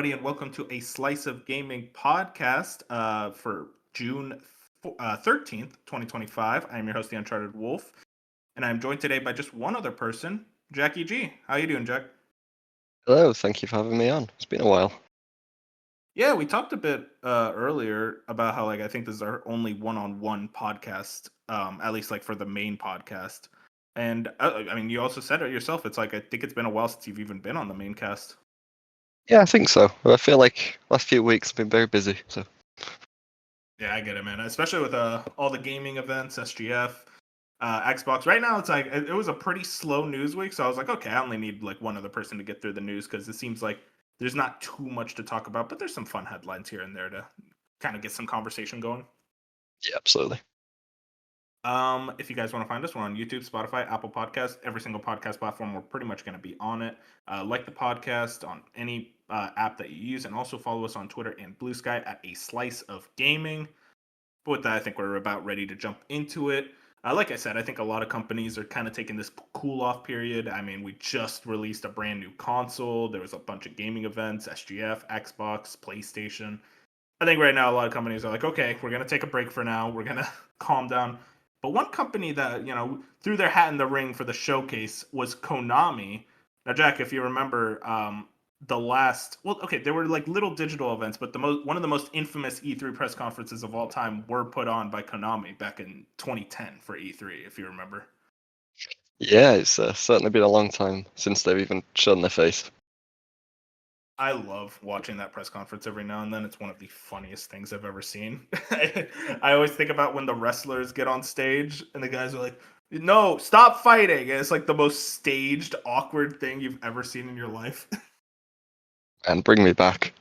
everybody, and welcome to a Slice of Gaming podcast for June 13th, 2025. I'm your host, the Uncharted Wolf, and I'm joined today by just one other person, Jackie G. How you doing, Jack? Hello, thank you for having me on. It's been a while. Yeah, we talked a bit earlier about how I think this is our only one-on-one podcast, at least for the main podcast. And I mean, you also said it yourself. It's I think it's been a while since you've even been on the main cast. Yeah, I think so. I feel like last few weeks have been very busy. So Yeah, I get it, man. Especially with all the gaming events, SGF, Xbox. Right now, it's it was a pretty slow news week, so I was like, okay, I only need one other person to get through the news because it seems like there's not too much to talk about, but there's some fun headlines here and there to kind of get some conversation going. yeah, absolutely. If you guys want to find us, we're on YouTube, Spotify, Apple Podcasts, every single podcast platform. We're pretty much going to be on it. Like the podcast on any app that you use, and also follow us on Twitter and Blue Sky at A Slice of Gaming. But with that, I think we're about ready to jump into it. Like I said, I think a lot of companies are kind of taking this cool off period. I mean, we just released a brand new console. There was a bunch of gaming events, SGF, Xbox, PlayStation. I think right now a lot of companies are like, okay, we're going to take a break for now. We're going to calm down. But one company that, threw their hat in the ring for the showcase was Konami. Now, Jack, if you remember, there were little digital events, but one of the most infamous E3 press conferences of all time were put on by Konami back in 2010 for E3, if you remember. Yeah, it's certainly been a long time since they've even shown their face. I love watching that press conference every now and then. It's one of the funniest things I've ever seen. I always think about when the wrestlers get on stage and the guys are like, no, stop fighting. And it's like the most staged, awkward thing you've ever seen in your life. And bring me back.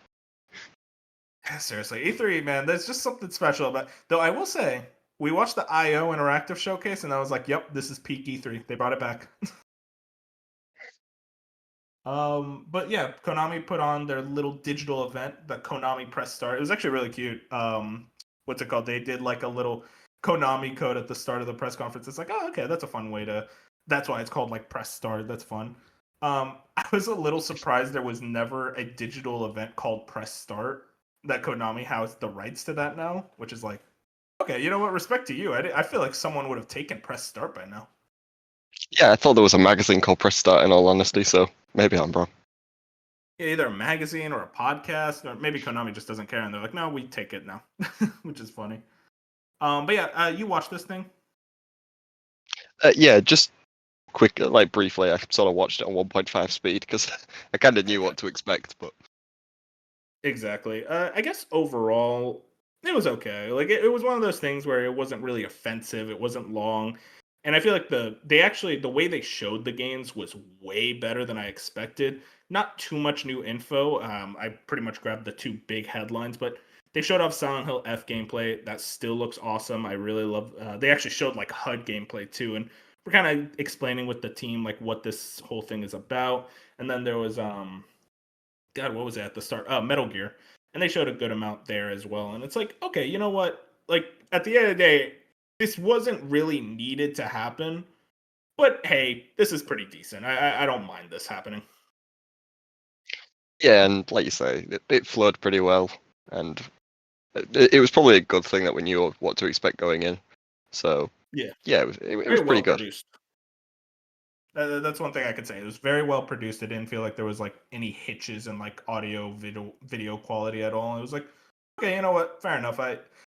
Seriously, E3, man, there's just something special about. Though I will say, we watched the IO Interactive Showcase, and I was like, "Yep, this is peak E3. They brought it back." But yeah, Konami put on their little digital event, the Konami Press Start. It was actually really cute. What's it called? They did a little Konami code at the start of the press conference. It's like, oh, okay, that's a fun way to. That's why it's called Press Start. That's fun. I was a little surprised there was never a digital event called Press Start. That Konami has the rights to that now, which is okay, you know what? Respect to you. I feel like someone would have taken Press Start by now. Yeah, I thought there was a magazine called Press Start, in all honesty, so maybe I'm wrong. Either a magazine or a podcast, or maybe Konami just doesn't care, and they're like, "No, we take it now," which is funny. But yeah, you watch this thing? Yeah, just quick, briefly, I sort of watched it on 1.5 speed because I kind of knew what to expect, but Exactly. I guess overall, it was okay. It was one of those things where it wasn't really offensive. It wasn't long, and I feel like the way they showed the games was way better than I expected. Not too much new info. I pretty much grabbed the two big headlines, but they showed off Silent Hill F gameplay. That still looks awesome. I really love. They actually showed HUD gameplay too, and we're kind of explaining with the team what this whole thing is about. And then there was God, what was that at the start? Metal Gear, and they showed a good amount there as well. And it's like, okay, you know what? At the end of the day, this wasn't really needed to happen, but hey, this is pretty decent. I don't mind this happening. yeah, and like you say, it flowed pretty well, and it was probably a good thing that we knew what to expect going in. So Yeah, yeah, it very was well pretty good. produced. That's one thing I could say. It was very well produced. It didn't feel like there was any hitches in audio video quality at all. It was like, okay, you know what? Fair enough.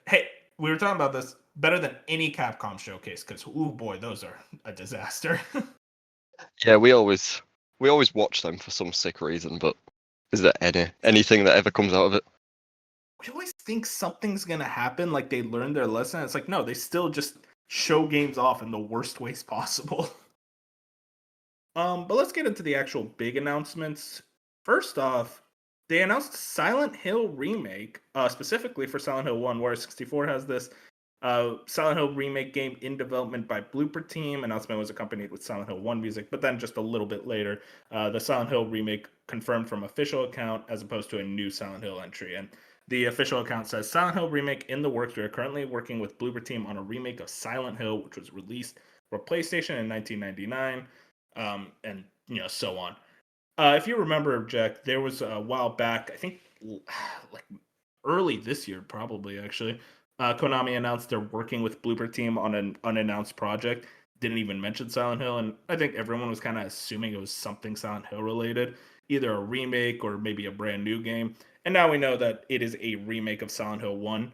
Hey, we were talking about this better than any Capcom showcase because oh boy, those are a disaster. Yeah, we always watch them for some sick reason, but is there anything that ever comes out of it? We always think something's gonna happen, like they learned their lesson. It's like no, they still just show games off in the worst ways possible. But let's get into the actual big announcements. First off, they announced Silent Hill remake, specifically for Silent Hill 1, where 64 has this Silent Hill remake game in development by Blooper Team. Announcement was accompanied with Silent Hill 1 music, but then just a little bit later, the Silent Hill remake confirmed from official account as opposed to a new Silent Hill entry. And the official account says Silent Hill remake in the works. We are currently working with Blooper Team on a remake of Silent Hill, which was released for PlayStation in 1999, and so on. If you remember, Jack, there was a while back, I think like early this year, probably actually. Konami announced they're working with Blooper Team on an unannounced project. Didn't even mention Silent Hill, and I think everyone was kind of assuming it was something Silent Hill related, either a remake or maybe a brand new game. And now we know that it is a remake of Silent Hill 1.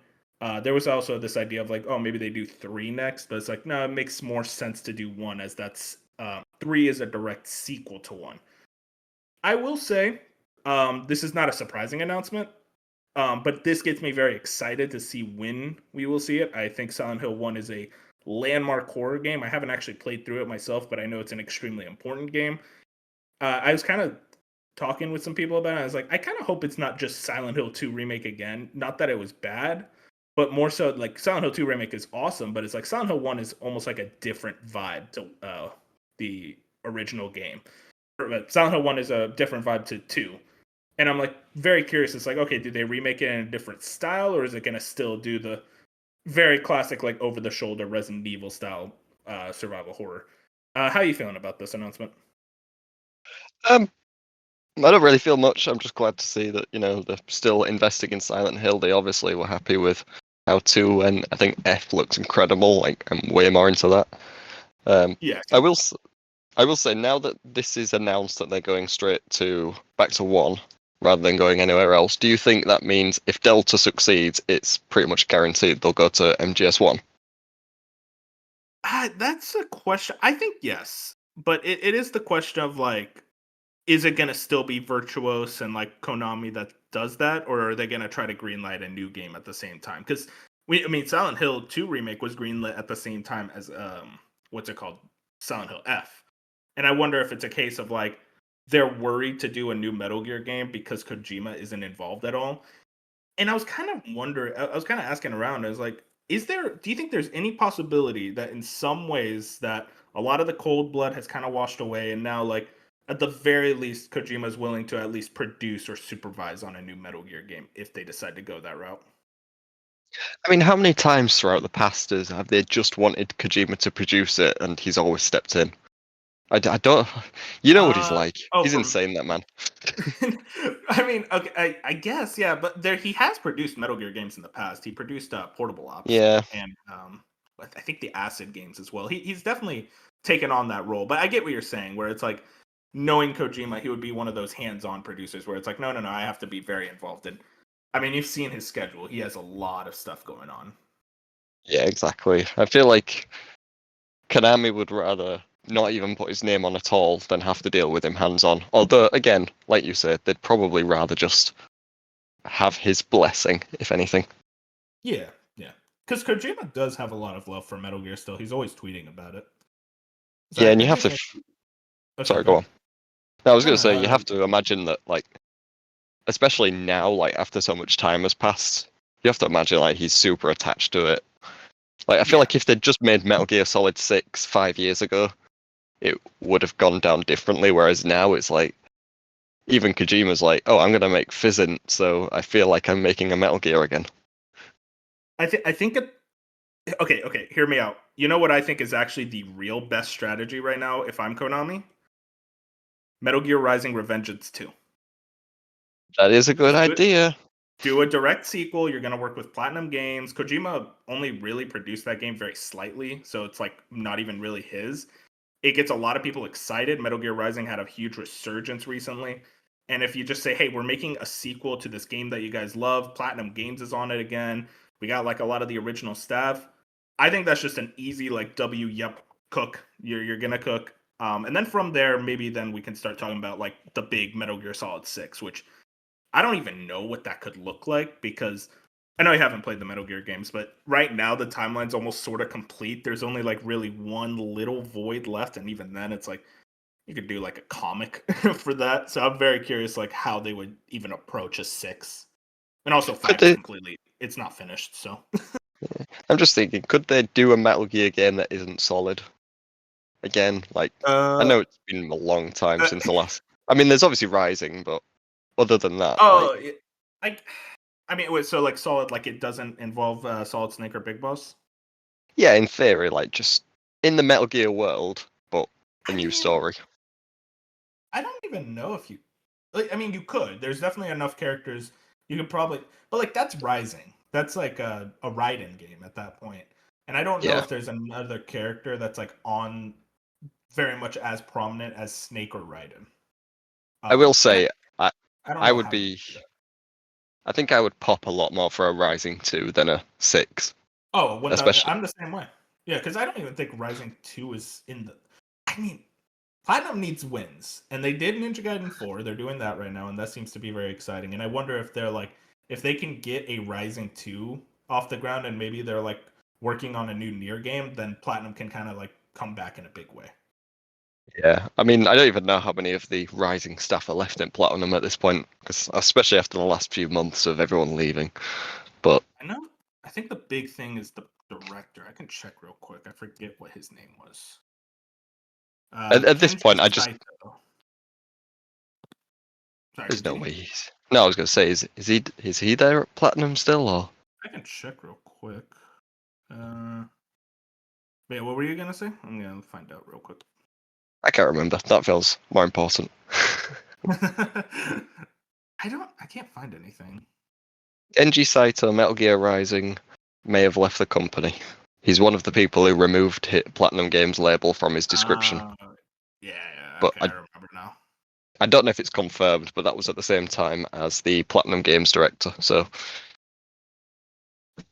There was also this idea of like, oh, maybe they do 3 next, but it's like, no, it makes more sense to do 1 as that's 3 is a direct sequel to 1. I will say, this is not a surprising announcement, but this gets me very excited to see when we will see it. I think Silent Hill 1 is a landmark horror game. I haven't actually played through it myself, but I know it's an extremely important game. I was kind of talking with some people about it. I was like, I kind of hope it's not just Silent Hill 2 remake again. Not that it was bad, but more so like Silent Hill 2 remake is awesome, but it's like Silent Hill 1 is almost like a different vibe to the original game. But Silent Hill 1 is a different vibe to 2. And I'm like very curious. It's like, okay, do they remake it in a different style, or is it going to still do the very classic, like over the shoulder Resident Evil style survival horror? How are you feeling about this announcement? Um, I don't really feel much. I'm just glad to see that they're still investing in Silent Hill. They obviously were happy with how 2 and I think F looks incredible. Like I'm way more into that. Um, Yeah, I will I will say now that this is announced that they're going straight to back to 1 rather than going anywhere else. Do you think that means if Delta succeeds, it's pretty much guaranteed they'll go to MGS1? that's a question. I think yes, but it is the question of like, is it going to still be Virtuos and like Konami that does that, or are they going to try to greenlight a new game at the same time? Because I mean, Silent Hill 2 remake was greenlit at the same time as what's it called, Silent Hill F, and I wonder if it's a case of like they're worried to do a new Metal Gear game because Kojima isn't involved at all. And I was kind of wondering, I was kind of asking around. I was like, do you think there's any possibility that in some ways that a lot of the cold blood has kind of washed away and now like at the very least Kojima is willing to at least produce or supervise on a new Metal Gear game if they decide to go that route? I mean, how many times throughout the past have they just wanted Kojima to produce it and he's always stepped in? I don't. You know what he's like. Oh, He's from insane, that man. I mean, okay, I guess yeah, but there he has produced Metal Gear games in the past. He produced Portable Ops Yeah. and I think the Acid games as well. He's definitely taken on that role. But I get what you're saying, where it's like knowing Kojima, he would be one of those hands-on producers where it's like, no, I have to be very involved in. I mean, you've seen his schedule. He has a lot of stuff going on. Yeah, exactly. I feel like Konami would rather not even put his name on at all than have to deal with him hands on. Although, again, like you said, they'd probably rather just have his blessing, if anything. Yeah, yeah. Because Kojima does have a lot of love for Metal Gear still. He's always tweeting about it. So Yeah, and I you have think. to. Oh, sorry, Sorry, go go ahead. on. No, I was No, going to no. say, you have to imagine that, like, especially now, like, after so much time has passed, you have to imagine, like, he's super attached to it. Like, I feel Yeah, like if they'd just made Metal Gear Solid 6 5 years ago, it would have gone down differently. Whereas now it's like, even Kojima's like, oh, I'm going to make Fizzant, so I feel like I'm making a Metal Gear again. I think it. Okay, okay. Hear me out. You know what I think is actually the real best strategy right now? If I'm Konami, Metal Gear Rising: Revengeance 2. That is a good Just idea. do a direct sequel. You're gonna work with Platinum Games. Kojima only really produced that game very slightly, so it's like not even really his. It gets a lot of people excited. Metal Gear Rising had a huge resurgence recently. And if you just say, hey, we're making a sequel to this game that you guys love, Platinum Games is on it again. We got like a lot of the original staff. I think that's just an easy like yep, cook. You're gonna cook. And then from there, maybe then we can start talking about like the big Metal Gear Solid 6, which I don't even know what that could look like because I know you haven't played the Metal Gear games, but right now the timeline's almost sort of complete. There's only like really one little void left, and even then, it's like you could do like a comic for that. So I'm very curious, like how they would even approach a 6, and also Could 5 is they? completely it's not finished. So I'm just thinking, could they do a Metal Gear game that isn't Solid? Again, like, I uh, know it's been a long time uh since the last. I mean, there's obviously Rising, but other than that, like, oh, I I mean, wait, so like Solid, like it doesn't involve Solid Snake or Big Boss. yeah, in theory, like, just in the Metal Gear world, but a I new mean, story. I don't even know if you. Like, I mean, you could. There's definitely enough characters. You could probably, but like that's Rising. That's like a Raiden game at that point. And I don't know Yeah, if there's another character that's like on very much as prominent as Snake or Raiden. I will And say I I don't I know would how you be. do that. I think I would pop a lot more for a Rising 2 than a 6, Oh, when especially. I'm the same way. Yeah, because I don't even think Rising 2 is in the. I mean, Platinum needs wins, and they did Ninja Gaiden 4. They're doing that right now, and that seems to be very exciting. And I wonder if they're like, if they can get a Rising 2 off the ground, and maybe they're like working on a new Nier game, then Platinum can kind of like come back in a big way. Yeah, I mean, I don't even know how many of the Rising staff are left in Platinum at this point, because especially after the last few months of everyone leaving. But I know. I think the big thing is the director. I can check real quick. I forget what his name was. at this Kenji point, I just Saito. Sorry, there's no continue. way he's. No, I was going to say, is he there at Platinum still, or I can check real quick. Uh, yeah, what were you gonna say? I'm gonna find out real quick. I can't remember. That feels more important. I can't find anything. Genji Saito, Metal Gear Rising, may have left the company. He's one of the people who removed Platinum Games label from his description. Uh, yeah, But okay, I I, remember now. I don't know if it's confirmed, but that was at the same time as the Platinum Games director. So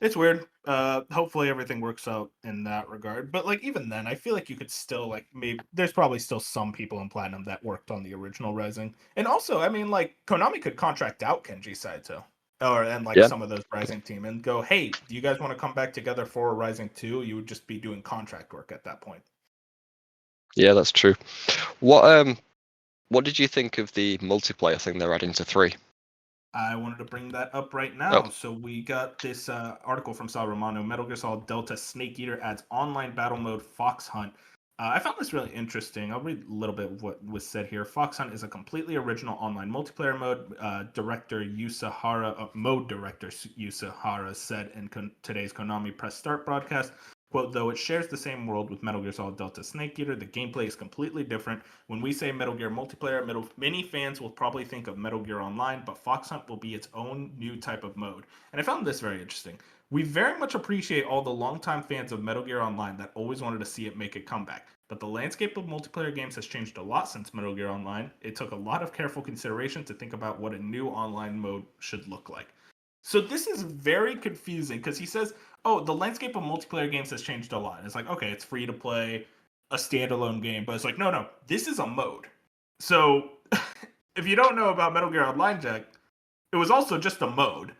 It's weird. Hopefully everything works out in that regard. But like even then, I feel like you could still like maybe there's probably still some people in Platinum that worked on the original Rising. And also, I mean, like Konami could contract out Kenji Saito and like yeah, some of those Rising team and go, hey, do you guys want to come back together for Rising 2? You would just be doing contract work at that point. yeah, that's true. What did you think of the multiplayer thing they're adding to 3? I wanted to bring that up right Oh, now. So we got this article from Sal Romano. Metal Gear Solid Delta Snake Eater adds online battle mode Fox Hunt. I found this really interesting. I'll read a little bit of what was said here. Fox Hunt is a completely original online multiplayer mode. Mode director Yusa Hara said in today's Konami Press Start broadcast. Quote, though it shares the same world with Metal Gear Solid Delta Snake Eater, the gameplay is completely different. When we say Metal Gear multiplayer, many fans will probably think of Metal Gear Online, but Fox Hunt will be its own new type of mode. And I found this very interesting. We very much appreciate all the longtime fans of Metal Gear Online that always wanted to see it make a comeback. But the landscape of multiplayer games has changed a lot since Metal Gear Online. It took a lot of careful consideration to think about what a new online mode should look like. So this is very confusing because he says, "Oh, the landscape of multiplayer games has changed a lot." It's like, okay, it's free to play, a standalone game, but it's like, no, this is a mode. So if you don't know about Metal Gear Online, Jack, it was also just a mode.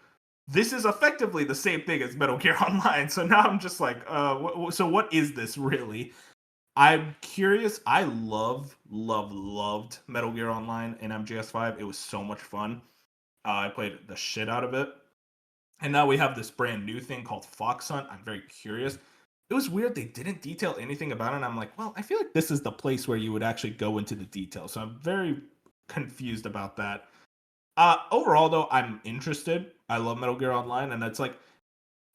This is effectively the same thing as Metal Gear Online. So now I'm just like, so what is this really? I'm curious. I loved Metal Gear Online in MGS5. It was so much fun. I played the shit out of it. And now we have this brand new thing called Fox Hunt. I'm very curious. It was weird they didn't detail anything about it. And I'm like, well, I feel like this is the place where you would actually go into the details. So I'm very confused about that. Overall, though, I'm interested. I love Metal Gear Online, and it's like,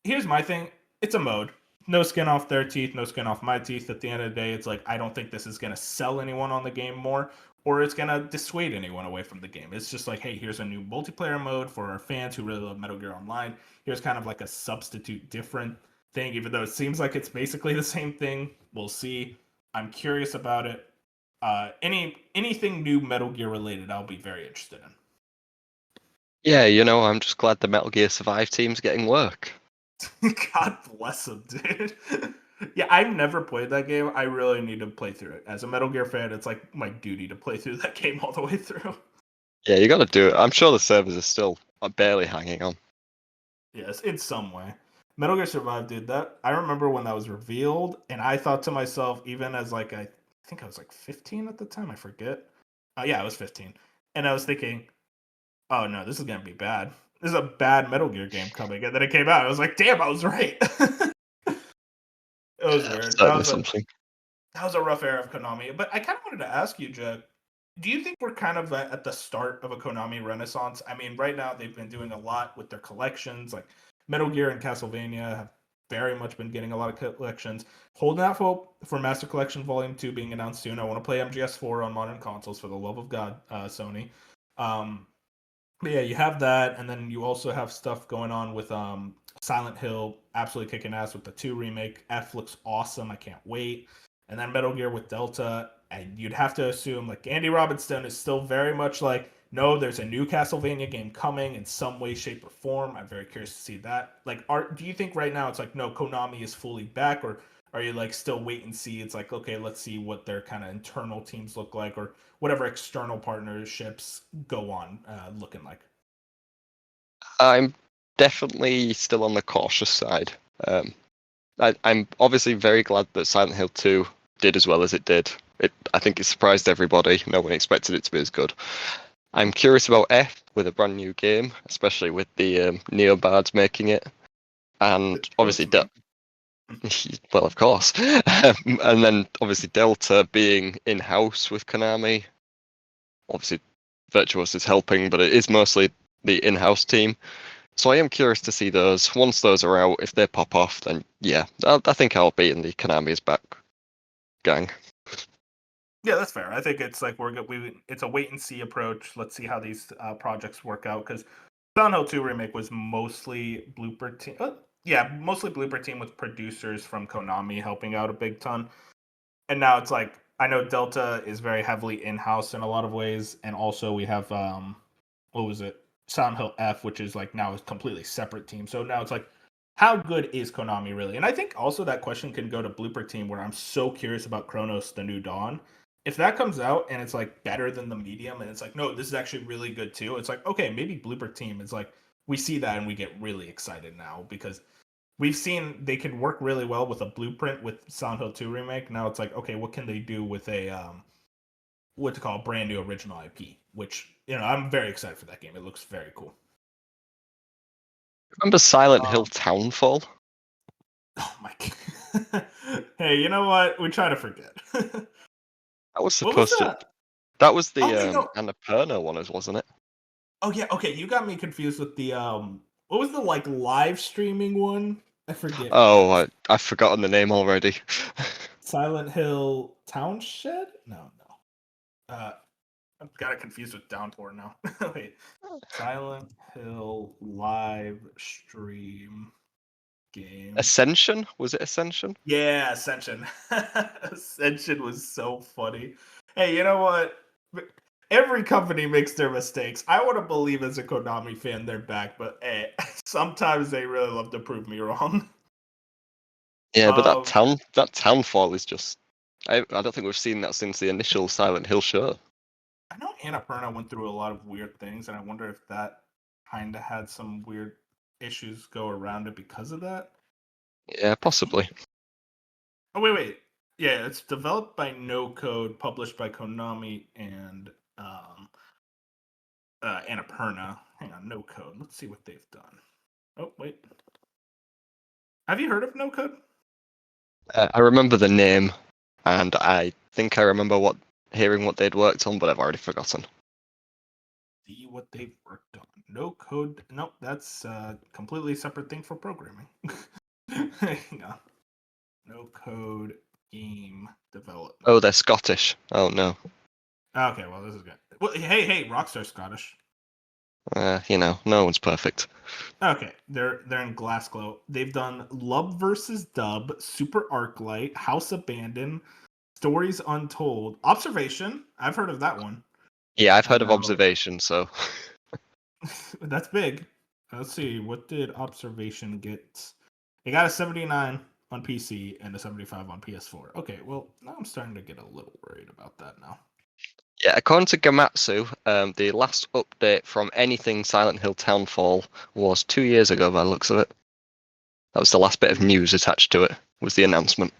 here's my thing. It's a mode. No skin off their teeth, no skin off my teeth. At the end of the day, it's like I don't think this is gonna sell anyone on the game more, or it's gonna dissuade anyone away from the game. It's just like, hey, here's a new multiplayer mode for our fans who really love Metal Gear Online. Here's kind of like a substitute, different thing, even though it seems like it's basically the same thing. We'll see. I'm curious about it. Anything new Metal Gear related, I'll be very interested in. yeah, I'm just glad the Metal Gear Survive team's getting work. God bless him, dude. Yeah, I've never played that game. I really need to play through it. As a Metal Gear fan, it's like my duty to play through that game all the way through. Yeah, you got to do it. I'm sure the servers are still barely hanging on. Yes, in some way. Metal Gear Survive, dude. That I remember when that was revealed, and I thought to myself, even as like I think I was like 15 at the time. I forget. Yeah, I was 15, and I was thinking, oh no, this is gonna be bad. This is a bad Metal Gear game coming, and then it came out. I was like, damn, I was right. It was Yeah, weird. certainly something. That was a rough era of Konami. But I kind of wanted to ask you, Jack, do you think we're kind of at the start of a Konami renaissance? I mean, right now they've been doing a lot with their collections, like Metal Gear and Castlevania have very much been getting a lot of collections. Holding out hope for Master Collection Volume 2 being announced soon. I want to play MGS4 on modern consoles for the love of God, Sony. But yeah, you have that, and then you also have stuff going on with Silent Hill absolutely kicking ass with the 2 remake. F looks awesome. I can't wait. And then Metal Gear with Delta. And you'd have to assume like Andy Robinson is still very much like, no, there's a new Castlevania game coming in some way, shape, or form. I'm very curious to see that. Like, do you think right now it's like, no, Konami is fully back, or are you like still wait and see? It's like, okay, let's see what their kind of internal teams look like, or whatever external partnerships go on looking like. I'm definitely still on the cautious side. I'm obviously very glad that Silent Hill 2 did as well as it did. I think it surprised everybody. No one expected it to be as good. I'm curious about F with a brand new game, especially with the Neobards making it. And obviously, well, of course. And then obviously Delta being in-house with Konami. Obviously, Virtuos is helping, but it is mostly the in-house team. So I am curious to see those. Once those are out, if they pop off, then yeah, I think I'll be in the Konami's back gang. Yeah, that's fair. I think it's like it's a wait and see approach. Let's see how these projects work out because Silent Hill 2 remake was mostly Blooper team. Mostly Blooper team with producers from Konami helping out a big ton. And now it's like I know Delta is very heavily in house in a lot of ways, and also we have what was it, Silent Hill F, which is like now a completely separate team. So now it's like, how good is Konami really? And I think also that question can go to Blooper Team, where I'm so curious about Chronos: The New Dawn. If that comes out and it's like better than the medium, and it's like, no, this is actually really good too. It's like, okay, maybe Blooper Team is like, we see that and we get really excited now because we've seen they can work really well with a blueprint with Silent Hill 2 remake. Now it's like, okay, what can they do with a what to call a brand new original IP? Which I'm very excited for that game. It looks very cool. Remember Silent Hill Townfall? Oh my god! Hey, you know what? We try to forget. That was What was supposed to. that? That was the Oh wait, no. Annapurna one, wasn't it? Oh yeah, okay. You got me confused with the What was the like live streaming one? I forget what that was. I've forgotten the name already. Silent Hill Townshed? No, no. I've got it confused with Downpour now. Wait, Silent Hill live stream game. Ascension? Was it Ascension? Yeah, Ascension. Ascension was so funny. Hey, you know what? Every company makes their mistakes. I want to believe as a Konami fan they're back, but hey, sometimes they really love to prove me wrong. Yeah, but Um, that Townfall is just. I don't think we've seen that since the initial Silent Hill show. I know Annapurna went through a lot of weird things, and I wonder if that kind of had some weird issues go around it because of that. Yeah, I think. possibly. Oh wait. Yeah, it's developed by No Code, published by Konami and Annapurna. Hang on, No Code. Let's see what they've done. Oh wait, have you heard of No Code? I remember the name, and I think I remember hearing what they'd worked on, but I've already forgotten. See what they've worked on. No Code. Nope, that's a completely separate thing for programming. Hang on. No Code game development. Oh, they're Scottish. Oh no. Okay, well this is good. Well, hey, Rockstar Scottish. No one's perfect. Okay, they're in Glasgow. They've done Love versus Dub, Super Arclight, House Abandoned, Stories Untold, Observation. I've heard of that one. Yeah, I've And heard of now Observation, so. that's big. Let's see, what did Observation get? It got a 79 on PC and a 75 on PS4. Okay, well now I'm starting to get a little worried about that now. Yeah, according to Gamatsu, the last update from anything Silent Hill Townfall was 2 years ago by the looks of it. That was the last bit of news attached to it, was the announcement.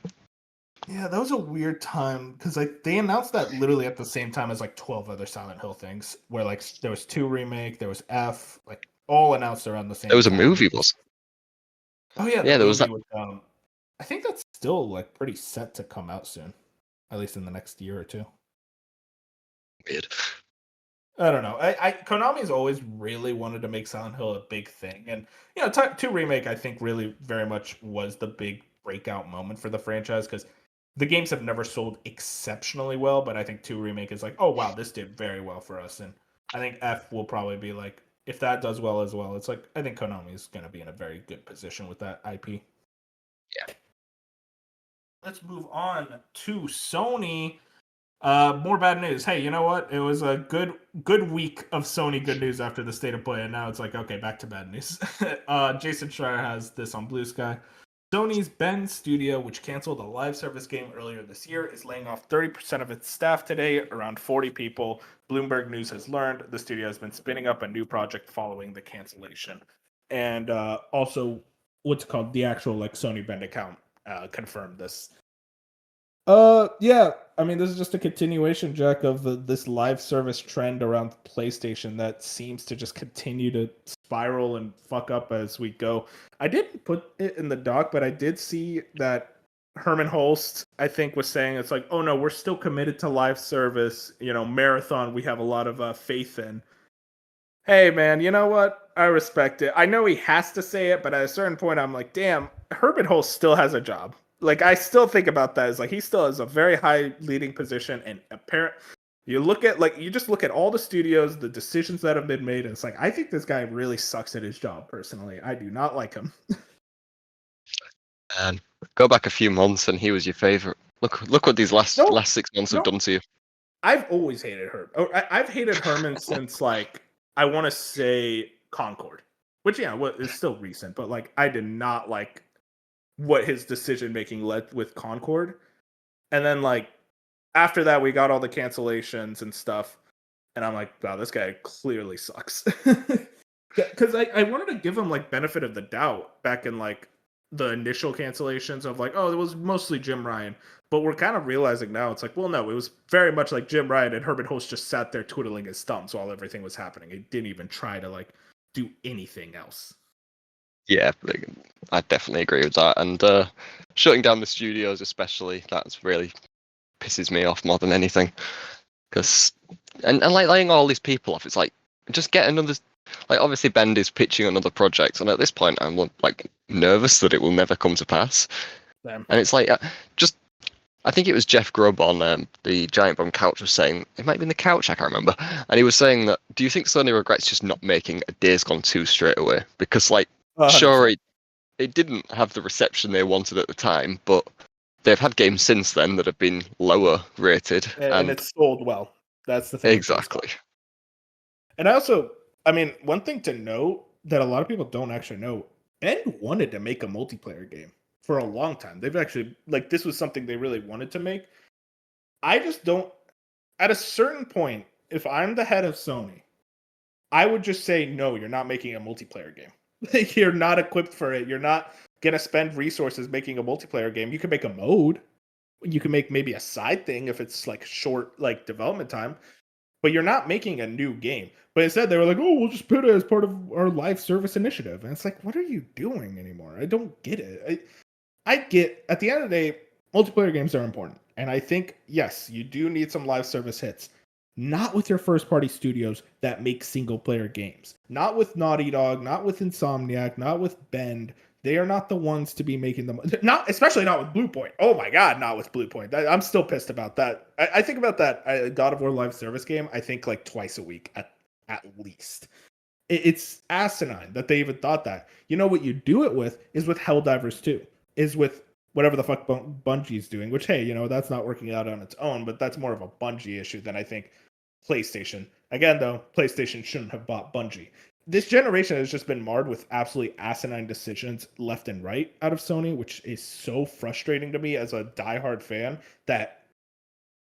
Yeah, that was a weird time because like they announced that literally at the same time as like 12 other Silent Hill things, where like there was 2 remake, there was F, like all announced around the There same was a time. movie, was Oh yeah, the Yeah, there was movie that. was I think that's still like pretty set to come out soon, at least in the next year or two. Weird. I don't know. Konami's always really wanted to make Silent Hill a big thing, and Two Remake I think really very much was the big breakout moment for the franchise because the games have never sold exceptionally well, but I think Two Remake is like, oh wow, this did very well for us, and I think F will probably be like, if that does well as well, it's like I think Konami is going to be in a very good position with that IP. Yeah. Let's move on to Sony. More bad news. Hey, you know what? It was a good week of Sony good news after the state of play, and now it's like, okay, back to bad news. Jason Schreier has this on Blue Sky. Sony's Bend studio, which canceled a live service game earlier this year, is laying off 30% of its staff today, around 40 people. Bloomberg News has learned the studio has been spinning up a new project following the cancellation. And also, what's called the actual like Sony Bend account confirmed this. Yeah. I mean, this is just a continuation, Jack, of this live service trend around PlayStation that seems to just continue to spiral and fuck up as we go. I didn't put it in the doc, but I did see that Herman Holst, I think, was saying it's like, oh no, we're still committed to live service. Marathon, we have a lot of faith in. Hey, man, you know what? I respect it. I know he has to say it, but at a certain point, I'm like, damn, Herbert Holst still has a job. Like, I still think about that as like he still has a very high leading position, and apparent. You just look at all the studios, the decisions that have been made, and it's like I think this guy really sucks at his job. Personally, I do not like him. And go back a few months, and he was your favorite. Look what these last No, 6 months have no, done to you. I've always hated Herb. I've hated Herman since like I want to say Concord, which is still recent, but like I did not like what his decision making led with Concord. And then like after that we got all the cancellations and stuff. And I'm like, wow, this guy clearly sucks. Because I wanted to give him like benefit of the doubt back in like the initial cancellations of like, oh, it was mostly Jim Ryan. But we're kind of realizing now it's like, well, no, it was very much like Jim Ryan and Herbert Host just sat there twiddling his thumbs while everything was happening. He didn't even try to like do anything else. Yeah, I definitely agree with that. And shutting down the studios, especially, that's really pisses me off more than anything. Because and like laying all these people off, it's like just get another. Like obviously, Bend is pitching another project, and at this point, I'm like nervous that it will never come to pass. Damn. And it's like just. I think it was Jeff Grubb on the Giant Bomb Couch was saying, it might have been the couch, I can't remember. And he was saying that, do you think Sony regrets just not making a Days Gone 2 straight away? Because, like, 100%. sure, it didn't have the reception they wanted at the time, but they've had games since then that have been lower rated. And it's sold well. That's the thing. Exactly. And I mean, one thing to note that a lot of people don't actually know, Bend wanted to make a multiplayer game for a long time. They've actually, like, this was something they really wanted to make. I just don't, at a certain point, if I'm the head of Sony, I would just say, no, you're not making a multiplayer game. You're not equipped for it. You're not going to spend resources making a multiplayer game. You can make a mode. You can make maybe a side thing if it's like short, like development time, but you're not making a new game. But instead, they were like, "Oh, we'll just put it as part of our live service initiative." And it's like, what are you doing anymore? I don't get it. I get at the end of the day, multiplayer games are important, and I think yes, you do need some live service hits. Not with your first party studios that make single player games. Not with Naughty Dog. Not with Insomniac. Not with Bend. They are not the ones to be making them. Not especially not with Bluepoint. Oh my god, not with Bluepoint. I'm still pissed about that. I think about that God of War live service game. I think like twice a week at least. It's asinine that they even thought that. You know what you do it with is with Helldivers 2. Is with whatever the fuck Bungie's doing. Which hey, that's not working out on its own. But that's more of a Bungie issue than I think PlayStation. Again, though, PlayStation shouldn't have bought Bungie. This generation has just been marred with absolutely asinine decisions left and right out of Sony, which is so frustrating to me as a diehard fan that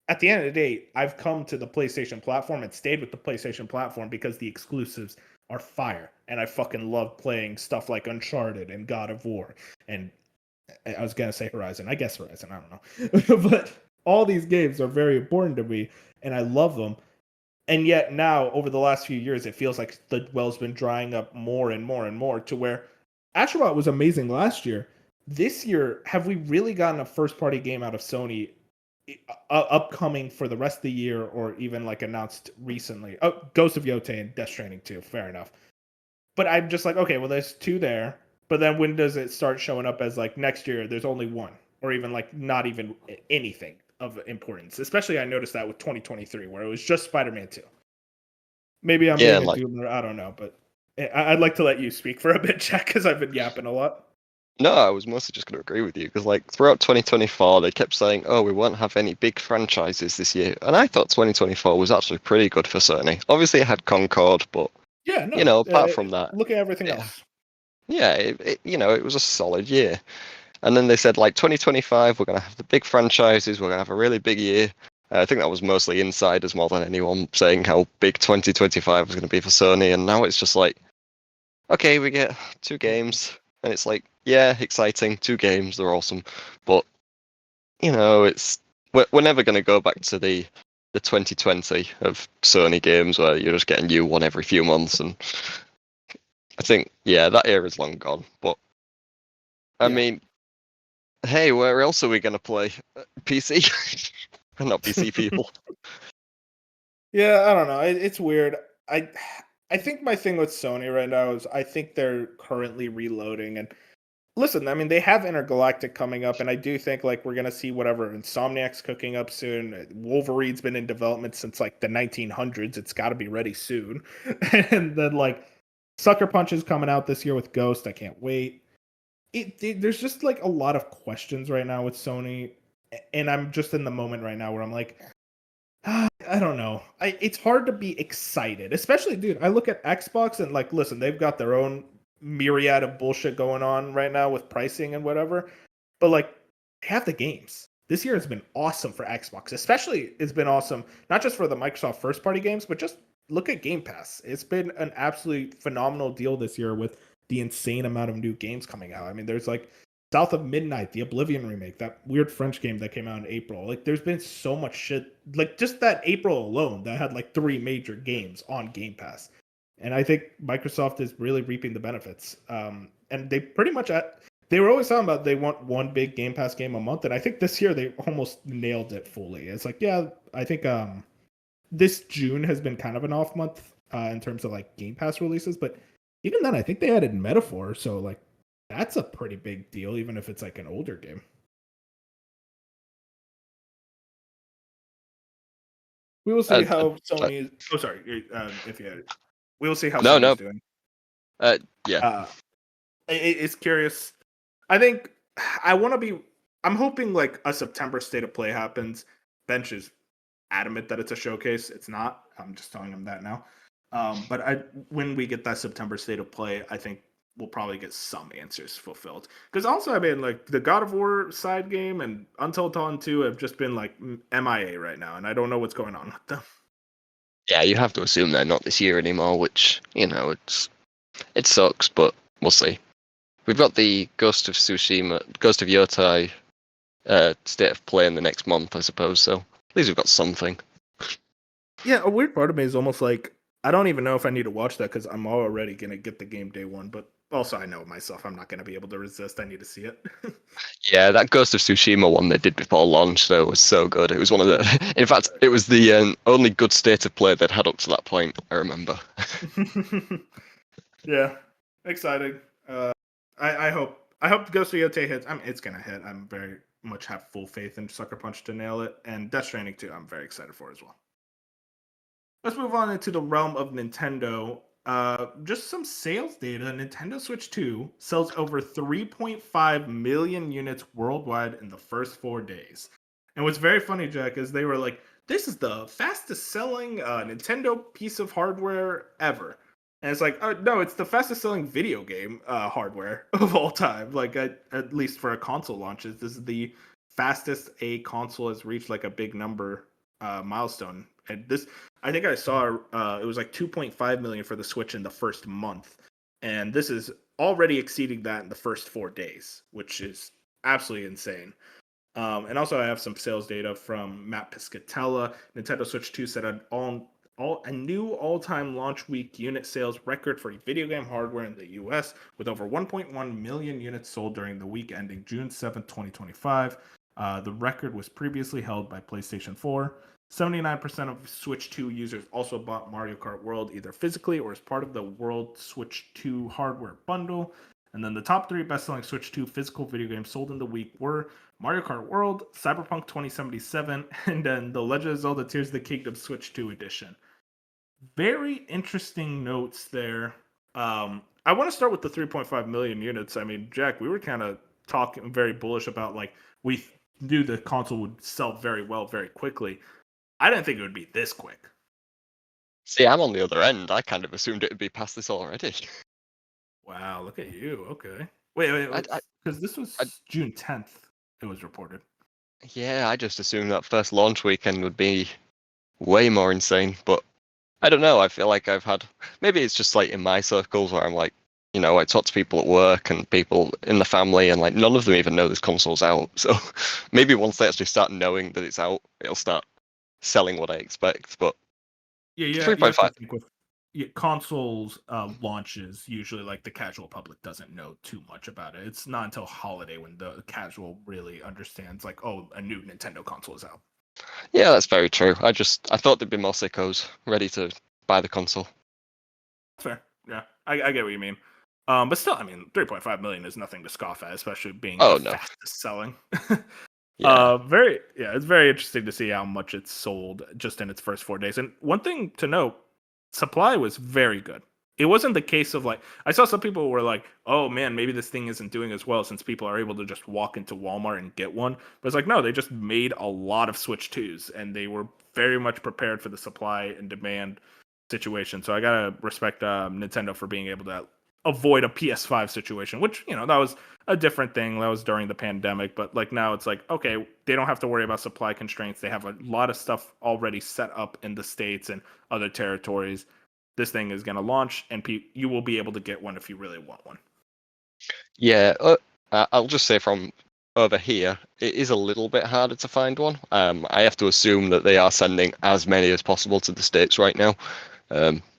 at the end of the day, I've come to the PlayStation platform and stayed with the PlayStation platform because the exclusives are fire. And I fucking love playing stuff like Uncharted and God of War. And I was going to say Horizon. I guess Horizon. I don't know. But all these games are very important to me, and I love them. And yet now, over the last few years, it feels like the well's been drying up more and more and more to where Astrobot was amazing last year. This year, have we really gotten a first-party game out of Sony upcoming for the rest of the year or even like announced recently. Oh, Ghost of Yotei and Death Stranding 2, fair enough. But I'm just like, okay, well, there's 2 there. But then when does it start showing up as like next year? There's only 1, or even like not even anything of importance. Especially I noticed that with 2023, where it was just Spider-Man 2. Maybe I'm Yeah, being a like doomer. I don't know, but I'd like to let you speak for a bit, Jack, because I've been yapping a lot. no, I was mostly just going to agree with you because, like, throughout 2024, they kept saying, "Oh, we won't have any big franchises this year," and I thought 2024 was actually pretty good for Sony. Obviously, it had Concord, but Yeah, no. apart from that, Look at everything yeah, else. yeah, it was a solid year. And then they said, like, 2025, we're going to have the big franchises, we're going to have a really big year. I think that was mostly insiders more than anyone saying how big 2025 was going to be for Sony, and now it's just like, okay, we get 2 games, and it's like, yeah, exciting, 2 games, they're awesome, but it's we're never going to go back to the 2020 of Sony games where you're just getting new one every few months, and I think, yeah, that era's long gone. But I Yeah. mean, hey, where else are we going to play? PC? Not PC people. Yeah, I don't know. It's weird. I I think my thing with Sony right now is I think they're currently reloading. And listen, I mean, they have Intergalactic coming up, and I do think like we're gonna see whatever Insomniac's cooking up soon. Wolverine's been in development since like the 1900s. It's got to be ready soon. And then like Sucker Punch is coming out this year with Ghost. I can't wait. There's just like a lot of questions right now with Sony, and I'm just in the moment right now where I'm like, I don't know. It's hard to be excited, especially, dude. I look at Xbox and like, listen, they've got their own myriad of bullshit going on right now with pricing and whatever. But like, they have the games. This year has been awesome for Xbox. Especially, it's been awesome not just for the Microsoft first party games, but just look at Game Pass. It's been an absolutely phenomenal deal this year with the insane amount of new games coming out. I mean, there's like South of Midnight, the Oblivion remake, that weird French game that came out in April. Like, there's been so much shit. Like, just that April alone, that had like 3 major games on Game Pass. And I think Microsoft is really reaping the benefits. And they pretty much they were always talking about they want one big Game Pass game a month, and I think this year they almost nailed it fully. It's like, yeah, I think this June has been kind of an off month in terms of like Game Pass releases, but even then, I think they added Metaphor, so like that's a pretty big deal, even if it's like an older game. We will see Uh, how uh, Sony is. Oh, sorry. If you, we will see how no, Sony's no, doing. yeah, Uh, it's curious. I think I want to be. I'm hoping like a September state of play happens. Bench is adamant that it's a showcase. It's not. I'm just telling him that now. But when we get that September state of play, I think we'll probably get some answers fulfilled. Because also, I mean, like the God of War side game and Until Dawn 2 have just been like MIA right now, and I don't know what's going on with them. yeah. You have to assume they're not this year anymore, which it sucks, but we'll see. We've got the Ghost of Tsushima, Ghost of Yotai state of play in the next month, I suppose. So at least we've got something. Yeah, a weird part of me is almost like I don't even know if I need to watch that because I'm already gonna get the game day one. But also, I know myself, I'm not gonna be able to resist. I need to see it. Yeah, that Ghost of Tsushima one they did before launch, though, was so good. It was one of the. In fact, it was the only good state of play they'd had up to that point. I remember. Yeah, exciting. I hope Ghost of Yotei hits. It's gonna hit. I'm very much have full faith in Sucker Punch to nail it, and Death Stranding 2, I'm very excited for as well. Let's move on into the realm of Nintendo. Just some sales data. Nintendo Switch 2 sells over 3.5 million units worldwide in the first 4 days. And what's very funny, Jack, is they were like, this is the fastest selling Nintendo piece of hardware ever. And it's like, no, it's the fastest selling video game hardware of all time. Like, at least for a console launches, this is the fastest a console has reached like a big number milestone. And this, I think I saw it was like 2.5 million for the Switch in the first month, and this is already exceeding that in the first 4 days, which is absolutely insane. And also, I have some sales data from Matt Piscatella. Nintendo Switch 2 set a new all-time launch week unit sales record for video game hardware in the U.S. with over 1.1 million units sold during the week ending June 7th, 2025. The record was previously held by PlayStation 4. 79% of Switch 2 users also bought Mario Kart World either physically or as part of the World Switch 2 hardware bundle. And then the top 3 best-selling Switch 2 physical video games sold in the week were Mario Kart World, Cyberpunk 2077, and then The Legend of Zelda Tears of the Kingdom Switch 2 edition. Very interesting notes there. I want to start with the 3.5 million units. I mean, Jack, we were kind of talking very bullish about like we knew the console would sell very well very quickly. I didn't think it would be this quick. See, I'm on the other end. I kind of assumed it would be past this already. Wow, look at you. Okay. Wait, because this was June 10th. It was reported. Yeah, I just assumed that first launch weekend would be way more insane, but I don't know. I feel like I've had, maybe it's just like in my circles where I'm like, you know, I talk to people at work and people in the family, and like none of them even know this console's out. So maybe once they actually start knowing that it's out, it'll start selling what I expect. But Yeah, you have 3.5. to think with consoles launches, usually like the casual public doesn't know too much about it. It's not until holiday when the casual really understands like, oh, a new Nintendo console is out. Yeah, that's very true. I thought there'd be more sickos ready to buy the console. Fair. Yeah, I get what you mean. But still, I mean, 3.5 million is nothing to scoff at, especially being the fastest selling. Yeah. It's very interesting to see how much it's sold just in its first 4 days. And one thing to note, supply was very good. It wasn't the case of like, I saw some people were like, oh man, maybe this thing isn't doing as well since people are able to just walk into Walmart and get one. But it's like, no, they just made a lot of Switch 2s and they were very much prepared for the supply and demand situation. So I gotta respect Nintendo for being able to avoid a PS5 situation, which, you know, that was a different thing. That was during the pandemic. But like now it's like, okay, they don't have to worry about supply constraints. They have a lot of stuff already set up in the States and other territories. This thing is going to launch and you will be able to get one if you really want one. Yeah, I'll just say from over here, it is a little bit harder to find one. I have to assume that they are sending as many as possible to the States right now,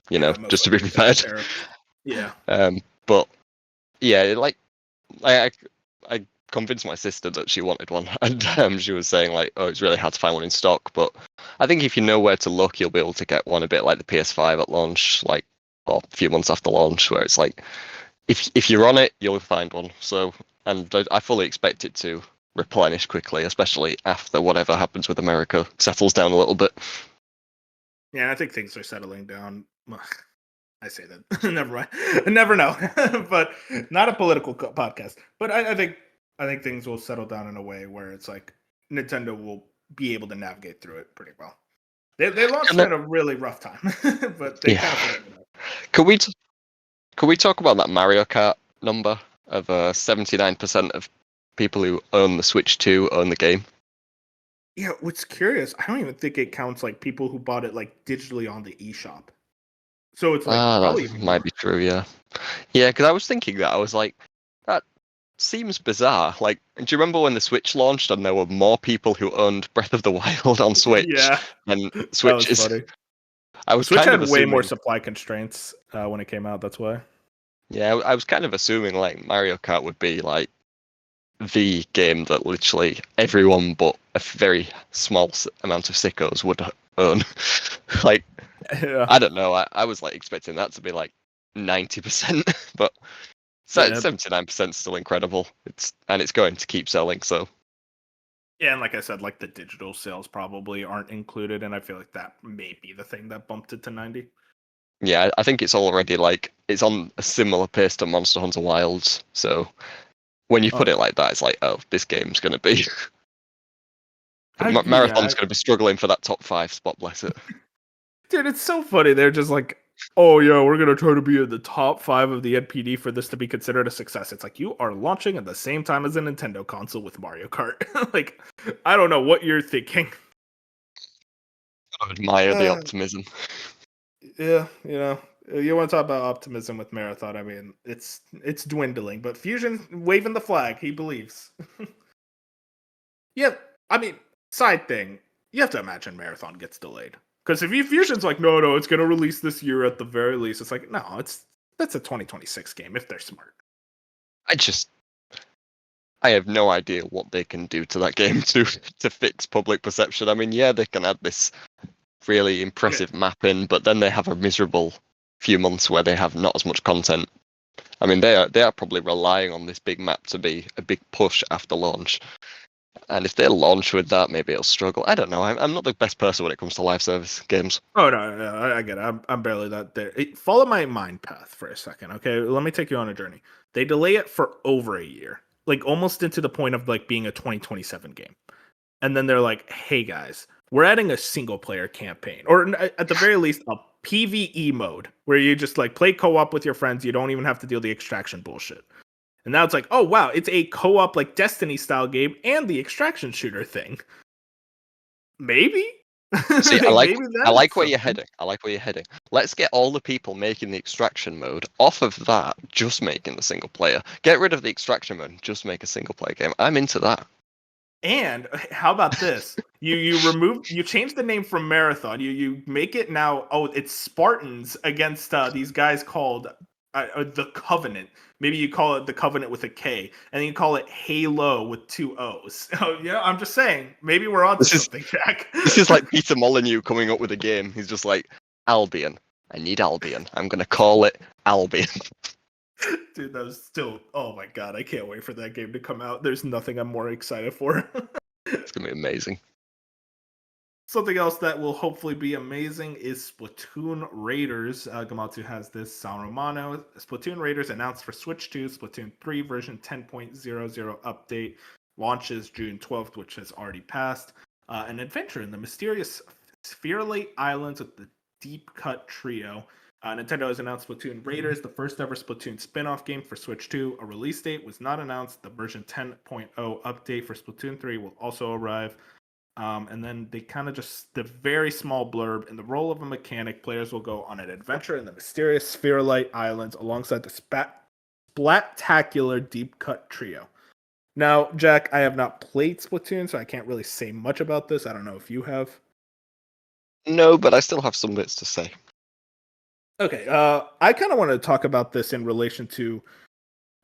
you know, just to be prepared. Yeah. But yeah, like I convinced my sister that she wanted one, and she was saying like, oh, it's really hard to find one in stock. But I think if you know where to look, you'll be able to get one a bit like the PS5 at launch, like or a few months after launch, where it's like if you're on it, you'll find one. So, and I fully expect it to replenish quickly, especially after whatever happens with America settles down a little bit. Yeah, I think things are settling down. I say that. Never mind. Never know. But not a political podcast. But I think things will settle down in a way where it's like Nintendo will be able to navigate through it pretty well. They launched at a really rough time, but they kind of figured it out. Could we talk about that Mario Kart number of 79% of people who own the Switch 2 own the game? Yeah, what's curious, I don't even think it counts like people who bought it like digitally on the eShop. So it's like probably that might be true, yeah. Yeah, because I was thinking that. I was like, that seems bizarre. Like, do you remember when the Switch launched and there were more people who owned Breath of the Wild on Switch? Yeah. And Switch is. Funny. I was Switch kind had of way more supply constraints when it came out, that's why. Yeah, I was kind of assuming like Mario Kart would be like the game that literally everyone but a very small amount of sickos would own. Like, yeah. I don't know. I was like expecting that to be like 90%, but 79% is still incredible. It's going to keep selling. So yeah, and like I said, like the digital sales probably aren't included, and I feel like that may be the thing that bumped it to 90. Yeah, I think it's already like it's on a similar pace to Monster Hunter Wilds. So when you put it like that, it's like, oh, this game's going to be. Marathon's going to be struggling for that top 5 spot, bless it. Dude, it's so funny. They're just like, oh, yeah, we're going to try to be in the top 5 of the NPD for this to be considered a success. It's like you are launching at the same time as a Nintendo console with Mario Kart. Like, I don't know what you're thinking. I admire the optimism. Yeah, you know, you want to talk about optimism with Marathon. I mean, it's dwindling, but Fusion waving the flag, he believes. Yeah, I mean, side thing, you have to imagine Marathon gets delayed. Because if Fusion's like, no, it's going to release this year at the very least, it's like, no, that's a 2026 game if they're smart. I have no idea what they can do to that game to fix public perception. I mean, yeah, they can add this really impressive mapping, but then they have a miserable few months where they have not as much content. I mean, they are probably relying on this big map to be a big push after launch. And if they launch with that, maybe it'll struggle. I don't know. I'm not the best person when it comes to live service games. Oh no, I get it. I'm barely that there. Follow my mind path for a second, okay? Let me take you on a journey. They delay it for over a year, like almost into the point of like being a 2027 game, and then they're like, "Hey guys, we're adding a single player campaign, or at the very least a PVE mode where you just like play co-op with your friends. You don't even have to deal the extraction bullshit." And now it's like, oh wow, it's a co-op like Destiny style game and the extraction shooter thing. Maybe. See, I like where you're something. heading. I like where you're heading. Let's get all the people making the extraction mode off of that, just making the single player. Get rid of the extraction mode, just make a single player game. I'm into that. And how about this? You change the name from Marathon. You make it now. Oh, it's Spartans against these guys called the Covenant. Maybe you call it the Covenant with a K, and then you call it Halo with 2 O's. Oh, yeah, I'm just saying. Maybe we're on to something, Jack. This is like Peter Molyneux coming up with a game. He's just like, Albion. I need Albion. I'm gonna call it Albion. Dude, that was still. Oh my god, I can't wait for that game to come out. There's nothing I'm more excited for. It's gonna be amazing. Something else that will hopefully be amazing is Splatoon Raiders. Gamatsu has this. San Romano. Splatoon Raiders announced for Switch 2, Splatoon 3 version 10.00 update. Launches June 12th, which has already passed. An adventure in the mysterious Sphere-Lake Islands with the Deep Cut Trio. Nintendo has announced Splatoon Raiders, the first ever Splatoon spin-off game for Switch 2. A release date was not announced. The version 10.0 update for Splatoon 3 will also arrive. And then they kind of just, the very small blurb, in the role of a mechanic, players will go on an adventure in the mysterious Sphere-Lake Islands alongside the Splat-tacular Deep Cut Trio. Now, Jack, I have not played Splatoon, so I can't really say much about this. I don't know if you have. No, but I still have some bits to say. Okay, I kind of want to talk about this in relation to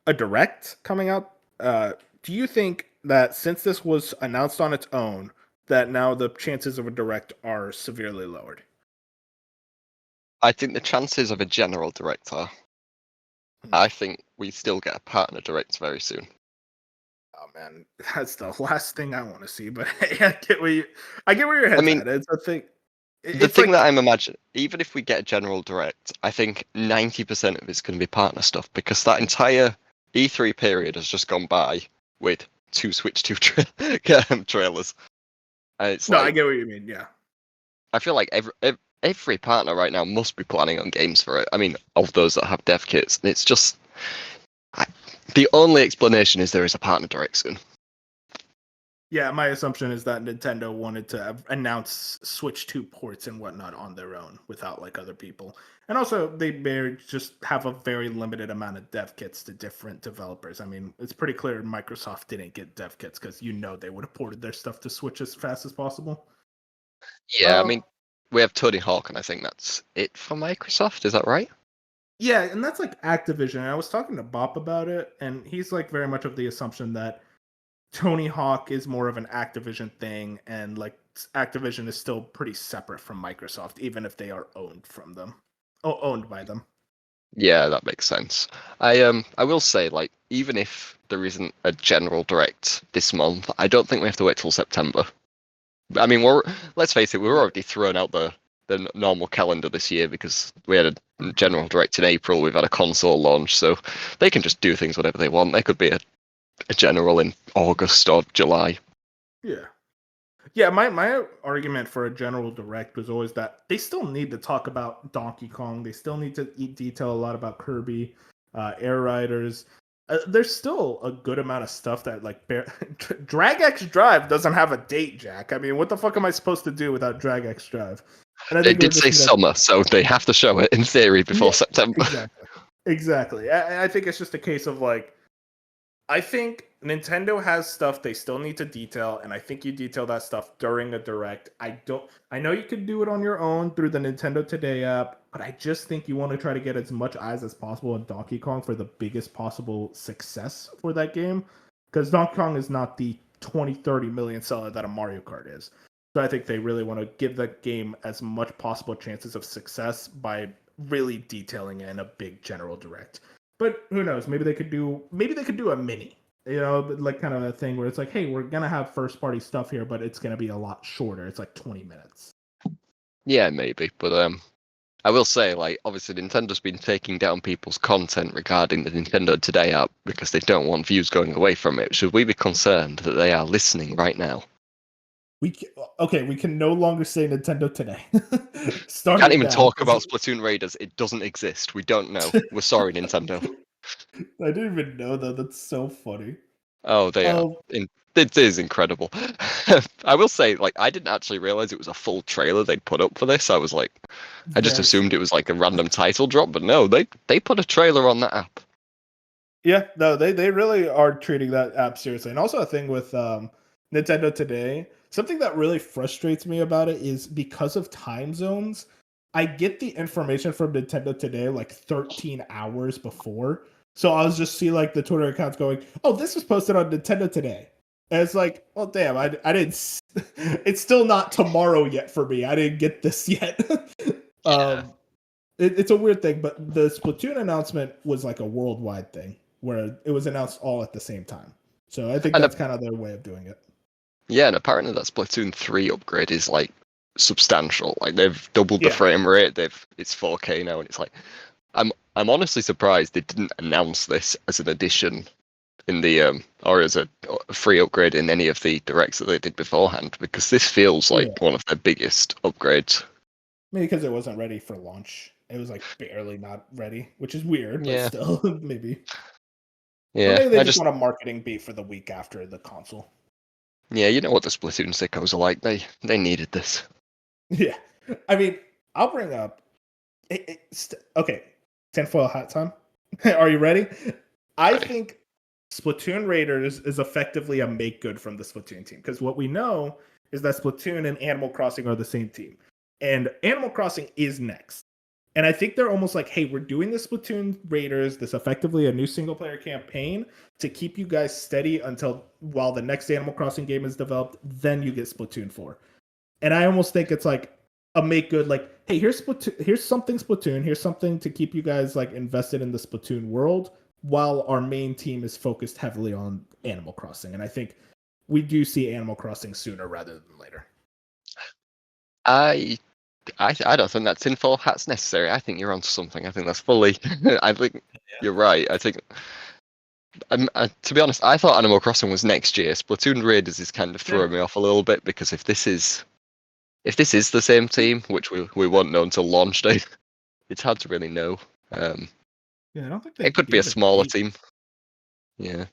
a direct coming out. Do you think that since this was announced on its own, that now the chances of a direct are severely lowered? I think the chances of a general direct are. I think we still get a partner direct very soon. Oh man, that's the last thing I want to see. But hey, I get where your head's at. It's a thing. The thing that I'm imagining, even if we get a general direct, I think 90% of it's going to be partner stuff, because that entire E3 period has just gone by with 2 Switch 2 trailers. And it's I get what you mean. Yeah, I feel like every partner right now must be planning on games for it. I mean, of those that have dev kits, it's just the only explanation is there is a partner direct soon. Yeah, my assumption is that Nintendo wanted to announce Switch 2 ports and whatnot on their own without like other people. And also, they may just have a very limited amount of dev kits to different developers. I mean, it's pretty clear Microsoft didn't get dev kits because they would have ported their stuff to Switch as fast as possible. Yeah, I mean, we have Tony Hawk, and I think that's it for Microsoft. Is that right? Yeah, and that's like Activision. I was talking to Bop about it, and he's like very much of the assumption that Tony Hawk is more of an Activision thing, and like Activision is still pretty separate from Microsoft, even if they are owned by them. Yeah, that makes sense. I will say, like, even if there isn't a general direct this month, I don't think we have to wait till September. I mean, let's face it, we were already thrown out the normal calendar this year because we had a general direct in April. We've had a console launch, so they can just do things whatever they want. They could be a general in August or July. Yeah, my argument for a general direct was always that they still need to talk about Donkey Kong. They still need to detail a lot about Kirby, Air Riders. There's still a good amount of stuff that like Drag X Drive doesn't have a date, Jack. I mean, what the fuck am I supposed to do without Drag X Drive? And they did say summer, so they have to show it in theory before September. Exactly. I think it's just a case of like, I think Nintendo has stuff they still need to detail, and I think you detail that stuff during a direct. I know you could do it on your own through the Nintendo Today app, but I just think you want to try to get as much eyes as possible on Donkey Kong for the biggest possible success for that game. because Donkey Kong is not the 20-30 million seller that a Mario Kart is. So I think they really want to give that game as much possible chances of success by really detailing it in a big general direct. But who knows? Maybe they could do a mini, like kind of a thing where it's like, hey, we're gonna have first party stuff here, but it's gonna be a lot shorter. It's like 20 minutes. Yeah, maybe, but I will say, like, obviously Nintendo's been taking down people's content regarding the Nintendo Today app because they don't want views going away from it. Should we be concerned that they are listening right now? We can no longer say Nintendo Today. We can't even talk about Splatoon Raiders. It doesn't exist. We don't know. We're sorry, Nintendo. I didn't even know that. That's so funny. Oh, they are. It is incredible. I will say, like, I didn't actually realize it was a full trailer they'd put up for this. I was like, I just assumed it was like a random title drop, but no, they put a trailer on that app. Yeah, no, they really are treating that app seriously. And also a thing with Nintendo Today, something that really frustrates me about it is because of time zones, I get the information from Nintendo Today like 13 hours before. So I'll just see like the Twitter accounts going, oh, this was posted on Nintendo Today. And it's like, well, damn, I didn't. It's still not tomorrow yet for me. I didn't get this yet. It's a weird thing, but the Splatoon announcement was like a worldwide thing where it was announced all at the same time. So I think that's kind of their way of doing it. Yeah, and apparently that Splatoon 3 upgrade is like substantial. Like they've doubled the frame rate. It's 4K now, and it's like I'm honestly surprised they didn't announce this as an addition in the or as a free upgrade in any of the directs that they did beforehand, because this feels like one of their biggest upgrades. Maybe because it wasn't ready for launch. It was like barely not ready, which is weird, but still, maybe. Yeah, or maybe they just want a marketing beat for the week after the console. Yeah, you know what the Splatoon sickos are like. They needed this. Yeah, I mean, I'll bring up. Okay, tinfoil hat time. Are you ready? I think Splatoon Raiders is effectively a make good from the Splatoon team, because what we know is that Splatoon and Animal Crossing are the same team, and Animal Crossing is next. And I think they're almost like, hey, we're doing the Splatoon Raiders, this effectively a new single player campaign to keep you guys steady while the next Animal Crossing game is developed, then you get Splatoon 4. And I almost think it's like a make good, like, hey, here's something Splatoon, here's something to keep you guys like invested in the Splatoon world while our main team is focused heavily on Animal Crossing. And I think we do see Animal Crossing sooner rather than later. I don't think that tinfoil hat's necessary. I think you're onto something. I think that's fully. I think you're right. I think. To be honest, I thought Animal Crossing was next year. Splatoon Raiders is kind of throwing me off a little bit, because if this is the same team, which we won't know until launch day, it's hard to really know. I don't think it could be a smaller team. Yeah.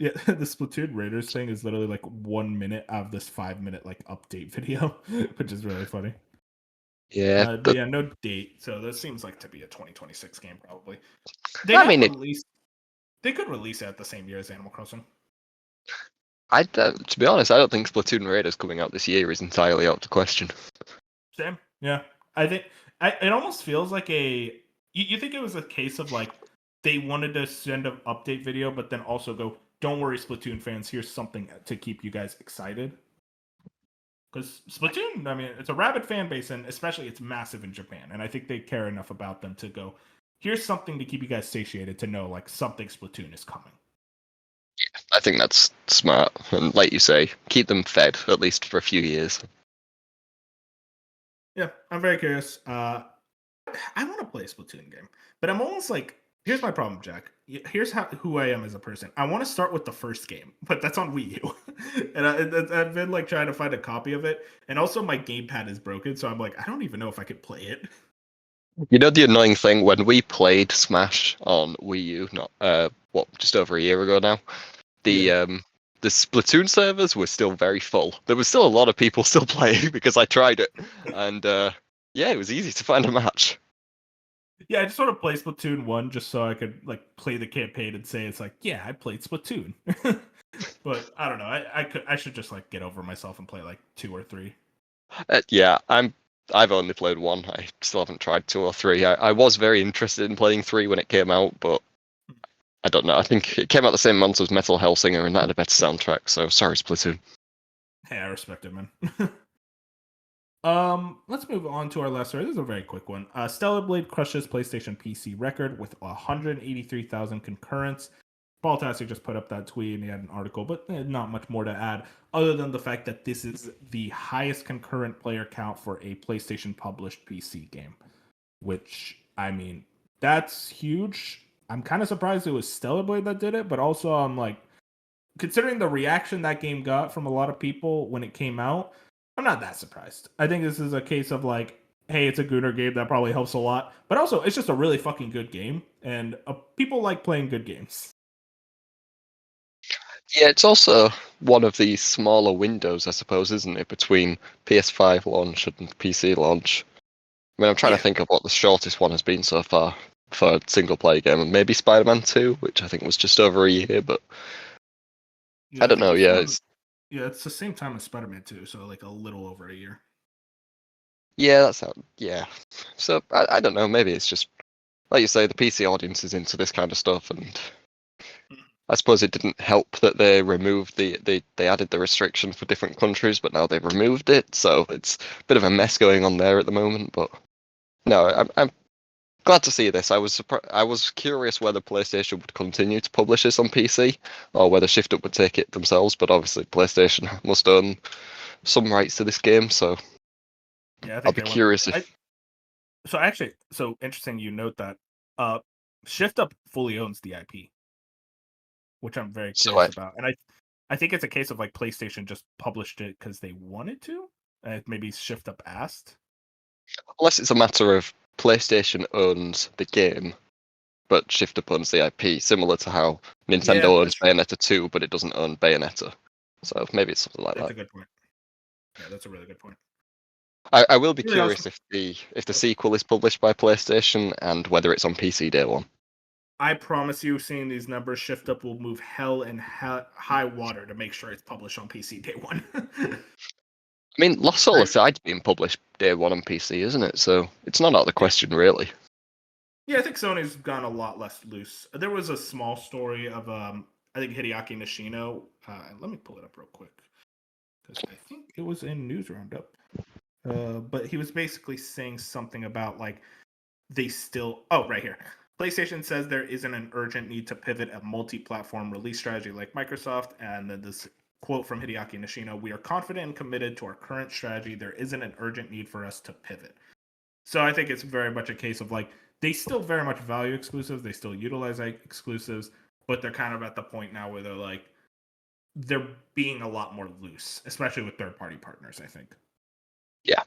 Yeah, the Splatoon Raiders thing is literally like 1 minute out of this 5-minute like update video, which is really funny. Yeah, but yeah, no date, so this seems like to be a 2026 game probably. They could release it at the same year as Animal Crossing. To be honest, I don't think Splatoon Raiders coming out this year is entirely out to question. Same, yeah. I think it almost feels like you think it was a case of like they wanted to send an update video, but then also go, don't worry, Splatoon fans, here's something to keep you guys excited. Because Splatoon, I mean, it's a rabid fan base, and especially it's massive in Japan. And I think they care enough about them to go, here's something to keep you guys satiated to know, like, something Splatoon is coming. Yeah, I think that's smart. And like you say, keep them fed, at least for a few years. Yeah, I'm very curious. I want to play a Splatoon game, but I'm almost like, here's my problem, Jack. Here's who I am as a person. I want to start with the first game, but that's on Wii U. And I've been like trying to find a copy of it. And also my gamepad is broken, so I'm like, I don't even know if I could play it. You know the annoying thing, when we played Smash on Wii U, just over a year ago now, the Splatoon servers were still very full. There was still a lot of people still playing because I tried it. And it was easy to find a match. Yeah, I just want to play Splatoon 1 just so I could like play the campaign and say it's like, yeah, I played Splatoon. But I don't know. I should just like get over myself and play like 2 or 3. I've only played 1. I still haven't tried 2 or 3. I was very interested in playing 3 when it came out, but I don't know. I think it came out the same month as Metal Hellsinger, and that had a better soundtrack. So sorry, Splatoon. Hey, I respect it, man. Let's move on to our last story. This is a very quick one. Stellar Blade crushes PlayStation PC record with 183,000 concurrents. Baltastic just put up that tweet and he had an article, but not much more to add other than the fact that this is the highest concurrent player count for a PlayStation published PC game, which, I mean, that's huge. I'm kind of surprised it was Stellar Blade that did it, but also I'm like, considering the reaction that game got from a lot of people when it came out, I'm not that surprised. I think this is a case of like, hey, it's a Gooner game that probably helps a lot, but also it's just a really fucking good game, and people like playing good games. Yeah, it's also one of the smaller windows, I suppose, isn't it, between PS5 launch and PC launch? I mean, I'm trying to think of what the shortest one has been so far for a single-player game. Maybe Spider-Man 2, which I think was just over a year, but I don't know. Yeah, it's the same time as Spider-Man 2, so like a little over a year. Yeah, that's how. Yeah, so I don't know. Maybe it's just like you say, the PC audience is into this kind of stuff, and I suppose it didn't help that they removed they added the restriction for different countries, but now they've removed it, so it's a bit of a mess going on there at the moment. But no, I'm glad to see this. I was curious whether PlayStation would continue to publish this on PC or whether Shift Up would take it themselves. But obviously, PlayStation must own some rights to this game, so yeah, I'll be curious if. So interesting you note that. Shift Up fully owns the IP, which I'm very curious about, and I think it's a case of like PlayStation just published it because they wanted to, and maybe Shift Up asked. Unless it's a matter of PlayStation owns the game, but Shift Up owns the IP, similar to how Nintendo owns Bayonetta 2, but it doesn't own Bayonetta. So maybe it's something like that. That's a good point. Yeah, that's a really good point. I will be curious if the sequel is published by PlayStation and whether it's on PC day one. I promise you, seeing these numbers, Shift Up will move hell and high water to make sure it's published on PC day one. I mean, Lost Soul Aside's being published day one on PC, isn't it? So it's not out of the question, really. Yeah, I think Sony's gone a lot less loose. There was a small story of I think Hideaki Nishino. Let me pull it up real quick because I think it was in News Roundup. But he was basically saying something about like they still. Oh, right here. PlayStation says there isn't an urgent need to pivot a multi-platform release strategy like Microsoft, and then this quote from Hideaki Nishino: "We are confident and committed to our current strategy. There isn't an urgent need for us to pivot." So I think it's very much a case of like they still very much value exclusives. They still utilize exclusives, but they're kind of at the point now where they're being a lot more loose, especially with third-party partners, I think. Yeah.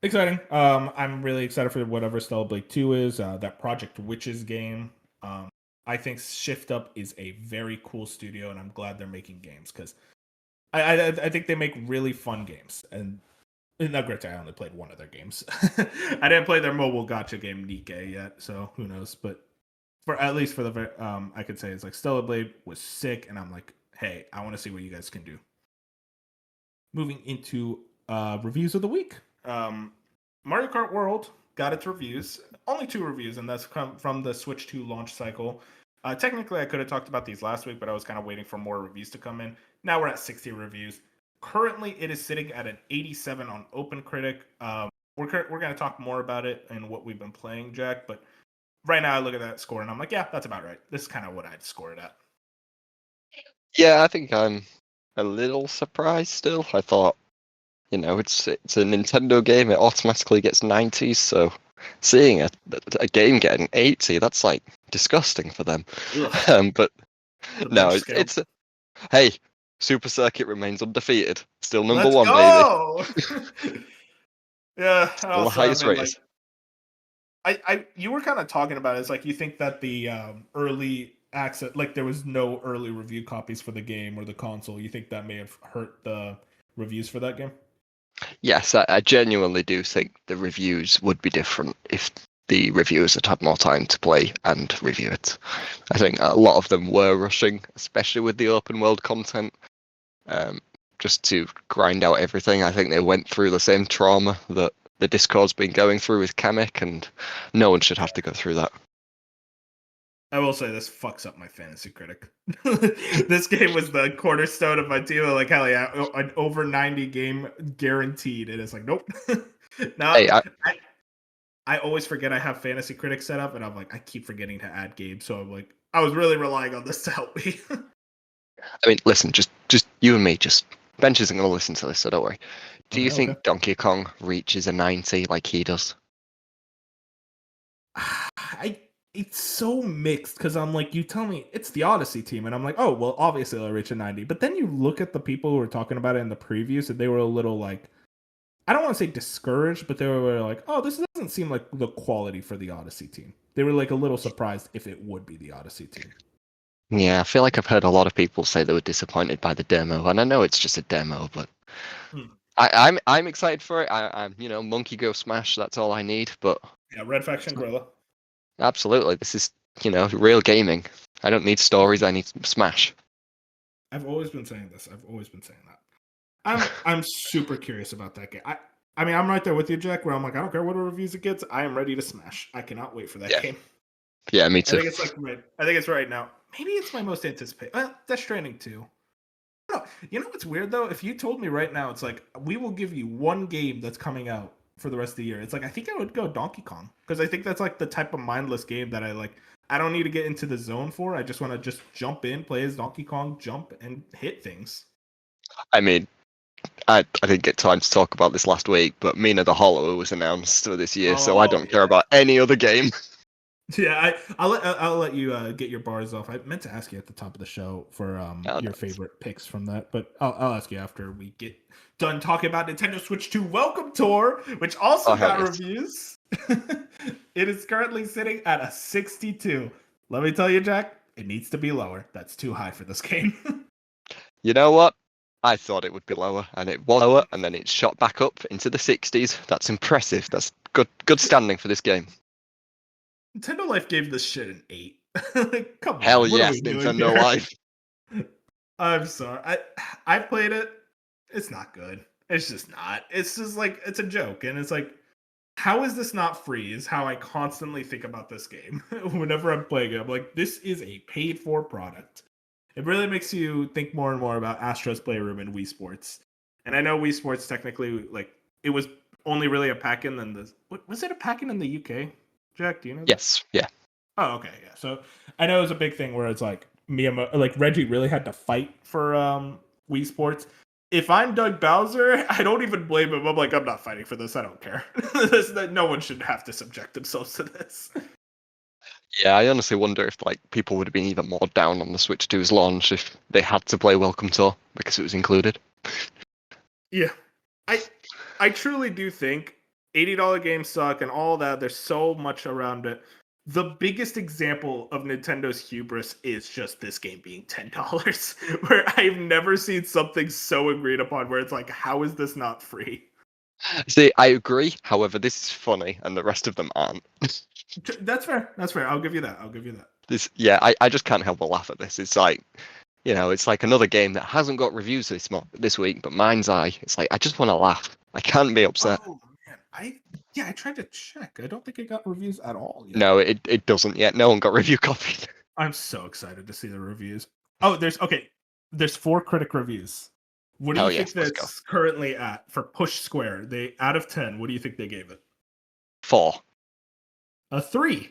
Exciting. I'm really excited for whatever Stellar Blade 2 is. That Project Witches game. I think Shift Up is a very cool studio, and I'm glad they're making games because I think they make really fun games. And not great. I only played one of their games. I didn't play their mobile gacha game Nikke yet, so who knows? But at least for the I could say it's like Stellar Blade was sick, and I'm like, hey, I want to see what you guys can do. Moving into reviews of the week. Mario Kart World got its reviews. Only 2 reviews, and that's come from the Switch 2 launch cycle. Technically, I could have talked about these last week, but I was kind of waiting for more reviews to come in. Now we're at 60 reviews. Currently, it is sitting at an 87 on OpenCritic. We're going to talk more about it and what we've been playing, Jack, but right now I look at that score and I'm like, yeah, that's about right. This is kind of what I'd score it at. Yeah, I think I'm a little surprised still. I thought, it's a Nintendo game. It automatically gets 90s, so seeing a game getting 80, that's like disgusting for them. But no, it's hey, Super Circuit remains undefeated. Still number one, baby. Yeah, still the highest rated. You were kind of talking about it. It's like you think that the early access, like there was no early review copies for the game or the console. You think that may have hurt the reviews for that game? Yes, I genuinely do think the reviews would be different if the reviewers had had more time to play and review it. I think a lot of them were rushing, especially with the open world content, just to grind out everything. I think they went through the same trauma that the Discord's been going through with Kamek, and no one should have to go through that. I will say this fucks up my fantasy critic. This game was the cornerstone of my team. Like, hell yeah, an over 90 game guaranteed. And it's like, nope. Now, Hey, I always forget I have fantasy critic set up, and I'm like, I keep forgetting to add games. So I'm like, I was really relying on this to help me. I mean, listen, just you and me. Just Bench isn't going to listen to this, so don't worry. Do you think Okay. Donkey Kong reaches a 90 like he does? It's so mixed because I'm like, you tell me it's the Odyssey team, and I'm like, oh well, obviously they'll reach a 90. But then you look at the people who were talking about it in the previews, and they were a little like, I don't want to say discouraged, but they were like, oh, this doesn't seem like the quality for the Odyssey team. They were like a little surprised if it would be the Odyssey team. Yeah, I feel like I've heard a lot of people say they were disappointed by the demo, and I know it's just a demo, but Hmm. I'm excited for it. I'm Monkey Go Smash. That's all I need. But Yeah, Red Faction Gorilla. absolutely, this is real gaming. I don't need stories. I need Smash. I've always been saying this. I've always been saying that. I'm super curious about that game. I mean, I'm right there with you, Jack. Where I'm like, I don't care what reviews it gets. I am ready to smash. I cannot wait for that Yeah. game. Yeah, me I too. think it's like right. I think it's right now. Maybe it's my most anticipated. Death Stranding 2. No, you know what's weird though? If you told me right now, it's like we will give you one game that's coming out for the rest of the year. It's like I think I would go Donkey Kong because I think that's like the type of mindless game that I like. I don't need to get into the zone for. I just want to just jump in, play as Donkey Kong, jump and hit things. I mean, I didn't get time to talk about this last week, but Mina the Hollow was announced for this year, so I don't care about any other game. Yeah, I'll let you get your bars off. I meant to ask you at the top of the show for your favorite picks from that, but I'll ask you after we get done talking about Nintendo Switch 2 Welcome Tour, which also got reviews. It is currently sitting at a 62. Let me tell you, Jack, it needs to be lower. That's too high for this game. You know what? I thought it would be lower, and it was lower, and then it shot back up into the 60s. That's impressive. That's good standing for this game. Nintendo Life gave this shit an 8. Like, come Hell on, what yes, are we doing Nintendo here? Life. I'm sorry. I played it. It's not good. It's just not. It's just like it's a joke, and it's like, how is this not free? Is how I constantly think about this game whenever I'm playing it. I'm like, this is a paid for product. It really makes you think more and more about Astro's Playroom and Wii Sports. And I know Wii Sports technically, like, it was only really a pack-in in the. Was it a pack-in in the UK? Jack, do you know that? Yes, yeah. Oh, okay, yeah. So I know it was a big thing where it's like like Reggie really had to fight for Wii Sports. If I'm Doug Bowser, I don't even blame him. I'm like, I'm not fighting for this. I don't care. No one should have to subject themselves to this. Yeah, I honestly wonder if like people would have been even more down on the Switch 2's launch if they had to play Welcome Tour because it was included. Yeah, I truly do think $80 games suck and all that. There's so much around it. The biggest example of Nintendo's hubris is just this game being $10, where I've never seen something so agreed upon where it's like, how is this not free? See, I agree. However, this is funny, and the rest of them aren't. That's fair. That's fair. I'll give you that. I'll give you that. I just can't help but laugh at this. It's like, it's like another game that hasn't got reviews this week, but mine's eye. It's like I just want to laugh. I can't be upset. Oh man, I tried to check. I don't think it got reviews at all yet. No, it doesn't yet. No one got review copied. I'm so excited to see the reviews. Oh, there's 4 critic reviews. What do you think that's currently at for Push Square? They out of 10, what do you think they gave it? 4. A 3.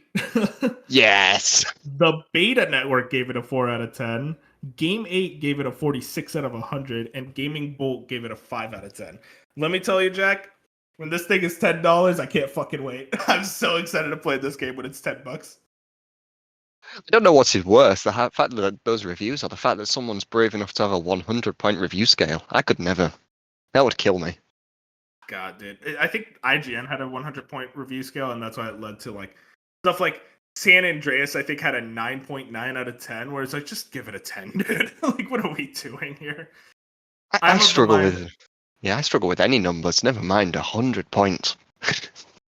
Yes. The Beta Network gave it a 4 out of 10. Game 8 gave it a 46 out of 100, and Gaming Bolt gave it a 5 out of 10. Let me tell you, Jack, when this thing is $10, I can't fucking wait. I'm so excited to play this game when it's $10. I don't know what's worse, the fact that those reviews or the fact that someone's brave enough to have a 100-point review scale. I could never. That would kill me. God, dude. I think IGN had a 100-point review scale, and that's why it led to like stuff like San Andreas, I think, had a 9.9 out of 10, where it's like, just give it a 10, dude. Like, what are we doing here? I struggle with any numbers, never mind 100 points.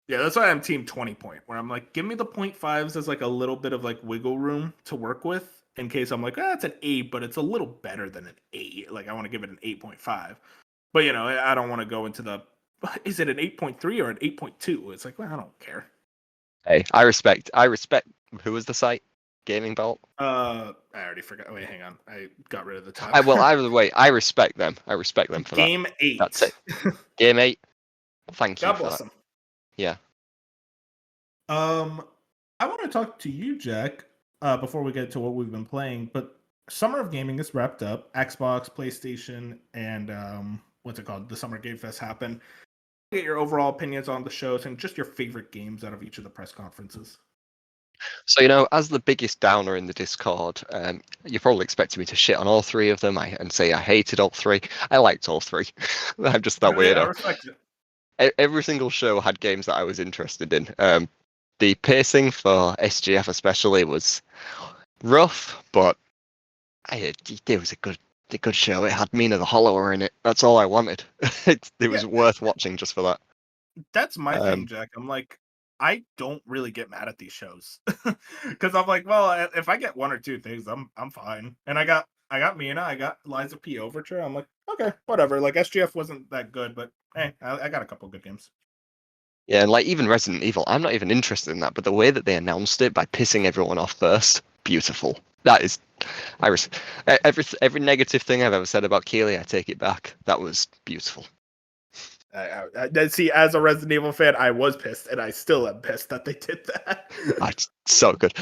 Yeah, that's why I'm team 20 point, where I'm like, give me the 0.5s as like a little bit of like wiggle room to work with in case I'm like, it's an 8, but it's a little better than an 8. Like, I want to give it an 8.5. But, I don't want to go into the, is it an 8.3 or an 8.2? It's like, well, I don't care. Hey, I respect. Who was the site? gaming belt. I already forgot. Wait, hang on. I got rid of the tab. Well, either way, I respect them. I respect them for that. Game 8. That's it. Game 8. Thank you God for bless that. them. Yeah. I want to talk to you, Jack, before we get to what we've been playing. But Summer of Gaming is wrapped up. Xbox, PlayStation, and what's it called? The Summer Game Fest happened. Get your overall opinions on the shows and just your favorite games out of each of the press conferences. So, as the biggest downer in the Discord, you're probably expecting me to shit on all three of them and say I hated all three. I liked all three. I'm just that weirdo. I respect it. Every single show had games that I was interested in. The pacing for SGF especially was rough, but it was a good show. It had Mina the Hollower in it. That's all I wanted. It was worth watching just for that. That's my thing, Jack. I'm like, I don't really get mad at these shows because I'm like, well, if I get one or two things, I'm fine. And I got Mina, I got Liza P Overture. I'm like, okay, whatever. Like SGF wasn't that good, but hey, I got a couple good games. Yeah, and like even Resident Evil, I'm not even interested in that, but the way that they announced it by pissing everyone off first, beautiful. That is, every negative thing I've ever said about Keighley, I take it back. That was beautiful. I see, as a Resident Evil fan, I was pissed, and I still am pissed that they did that. It's so good.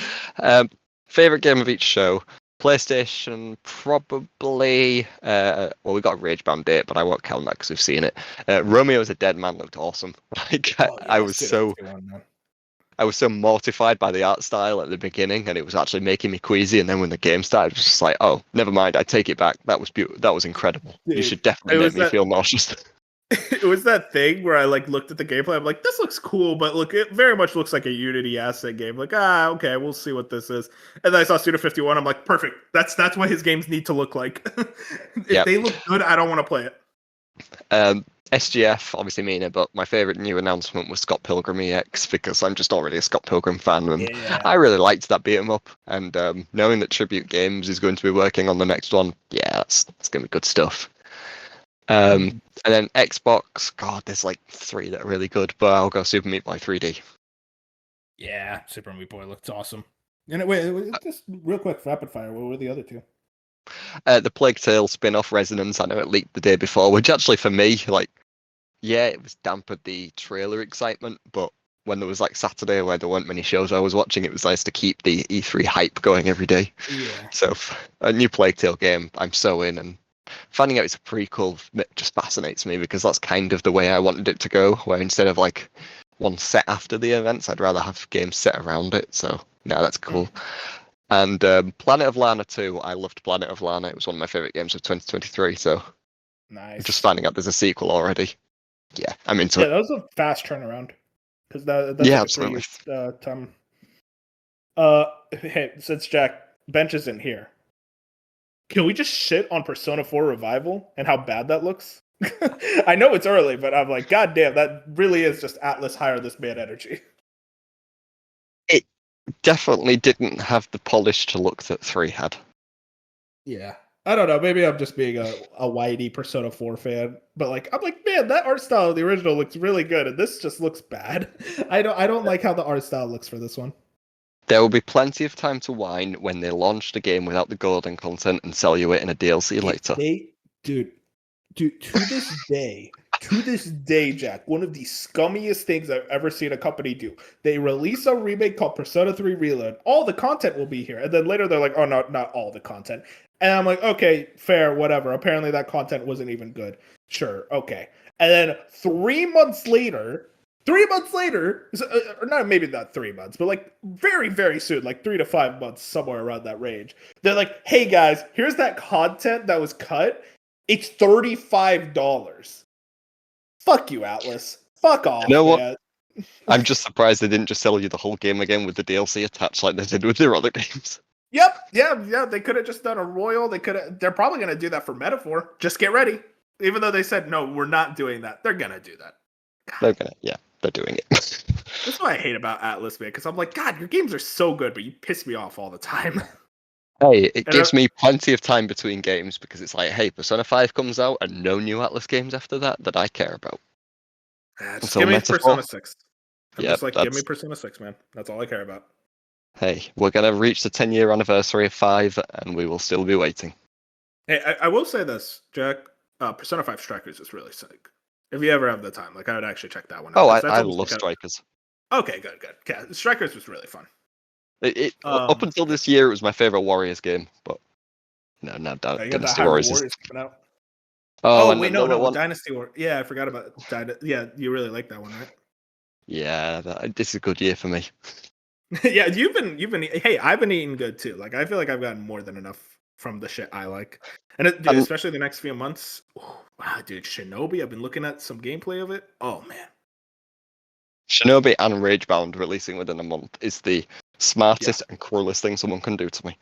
Favorite game of each show. PlayStation, probably. Well, we got a Rage Band date, but I won't count that because we've seen it. Romeo's a Dead Man looked awesome. Like I was so mortified by the art style at the beginning, and it was actually making me queasy. And then when the game started, it was just like, oh, never mind. I take it back. That was beautiful. That was incredible. Dude, you should definitely make me feel nauseous. It was that thing where I like looked at the gameplay. I'm like, this looks cool, but look, it very much looks like a Unity asset game. Like, okay, we'll see what this is. And then I saw Suda51. I'm like, perfect. That's what his games need to look like. If they look good, I don't want to play it. SGF, obviously Mina, but my favorite new announcement was Scott Pilgrim EX because I'm just already a Scott Pilgrim fan, and I really liked that beat 'em up. And knowing that Tribute Games is going to be working on the next one, that's going to be good stuff. And then Xbox, God, there's like 3 that are really good, but I'll go Super Meat Boy 3D. Yeah, Super Meat Boy looks awesome. And wait, just real quick, rapid fire. What were the other 2? The Plague Tale spin-off Resonance. I know it leaked the day before, which actually for me, it was dampened the trailer excitement, but when there was like Saturday where there weren't many shows I was watching, it was nice to keep the E3 hype going every day. Yeah. So a new Plague Tale game, I'm so in, and finding out it's a prequel just fascinates me because that's kind of the way I wanted it to go, where instead of like one set after the events, I'd rather have games set around it. So no, that's cool. And Planet of Lana 2, I loved Planet of Lana. It was one of my favorite games of 2023. So nice. Just finding out there's a sequel already. Yeah, I'm into it. Yeah, that was a fast turnaround because that's absolutely. Time. Hey, since Jack Bench isn't here, can we just shit on Persona 4 Revival and how bad that looks? I know it's early, but I'm like, God damn, that really is just Atlas hire this man energy. It definitely didn't have the polish to look that 3 had. Yeah. I don't know. Maybe I'm just being a whitey Persona 4 fan, but I'm like, man, that art style of the original looks really good, and this just looks bad. I don't like how the art style looks for this one. There will be plenty of time to whine when they launch the game without the golden content and sell you it in a DLC later. Dude, to this day, Jack, one of the scummiest things I've ever seen a company do. They release a remake called Persona 3 Reload. All the content will be here. And then later they're like, oh, no, not all the content. And I'm like, okay, fair, whatever. Apparently that content wasn't even good. Sure, okay. And then 3 months later, or not maybe not 3 months, but very, very soon, 3 to 5 months, somewhere around that range. They're like, hey guys, here's that content that was cut. It's $35. Fuck you, Atlas. Fuck off, you know man. What? I'm just surprised they didn't just sell you the whole game again with the DLC attached like they did with their other games. Yep, yeah. They could have just done a royal. They're probably going to do that for Metaphor. Just get ready. Even though they said, no, we're not doing that. They're going to do that. They're doing it. That's what I hate about Atlas, man, because I'm like, God, your games are so good, but you piss me off all the time. Hey, it gives me plenty of time between games because it's like, hey, Persona 5 comes out and no new Atlas games after that I care about. Just give me Persona 6. I'm just like, give me Persona 6, man. That's all I care about. Hey, we're gonna reach the 10-year anniversary of 5, and we will still be waiting. Hey, I will say this, Jack. Persona 5 Strikers is really sick. If you ever have the time, like I would actually check that one out. Oh, 'Cause that's I almost love like Strikers. okay, good. Yeah, Strikers was really fun. Up until this year, it was my favorite Warriors game, but no, now You got that Dynasty Hyrule Warriors is. Warriors coming out. Oh, Oh and wait, no, another one. Dynasty War. Yeah, I forgot about Dynasty. Yeah, you really like that one, right? Yeah, this is a good year for me. Yeah, you've been. Hey, I've been eating good too. Like I feel like I've gotten more than enough from the shit I like, and dude, And especially the next few months. Wow, dude, Shinobi. I've been looking at some gameplay of it. Oh man. Shinobi and Ragebound releasing within a month is the smartest Yeah. and cruelest thing someone can do to me.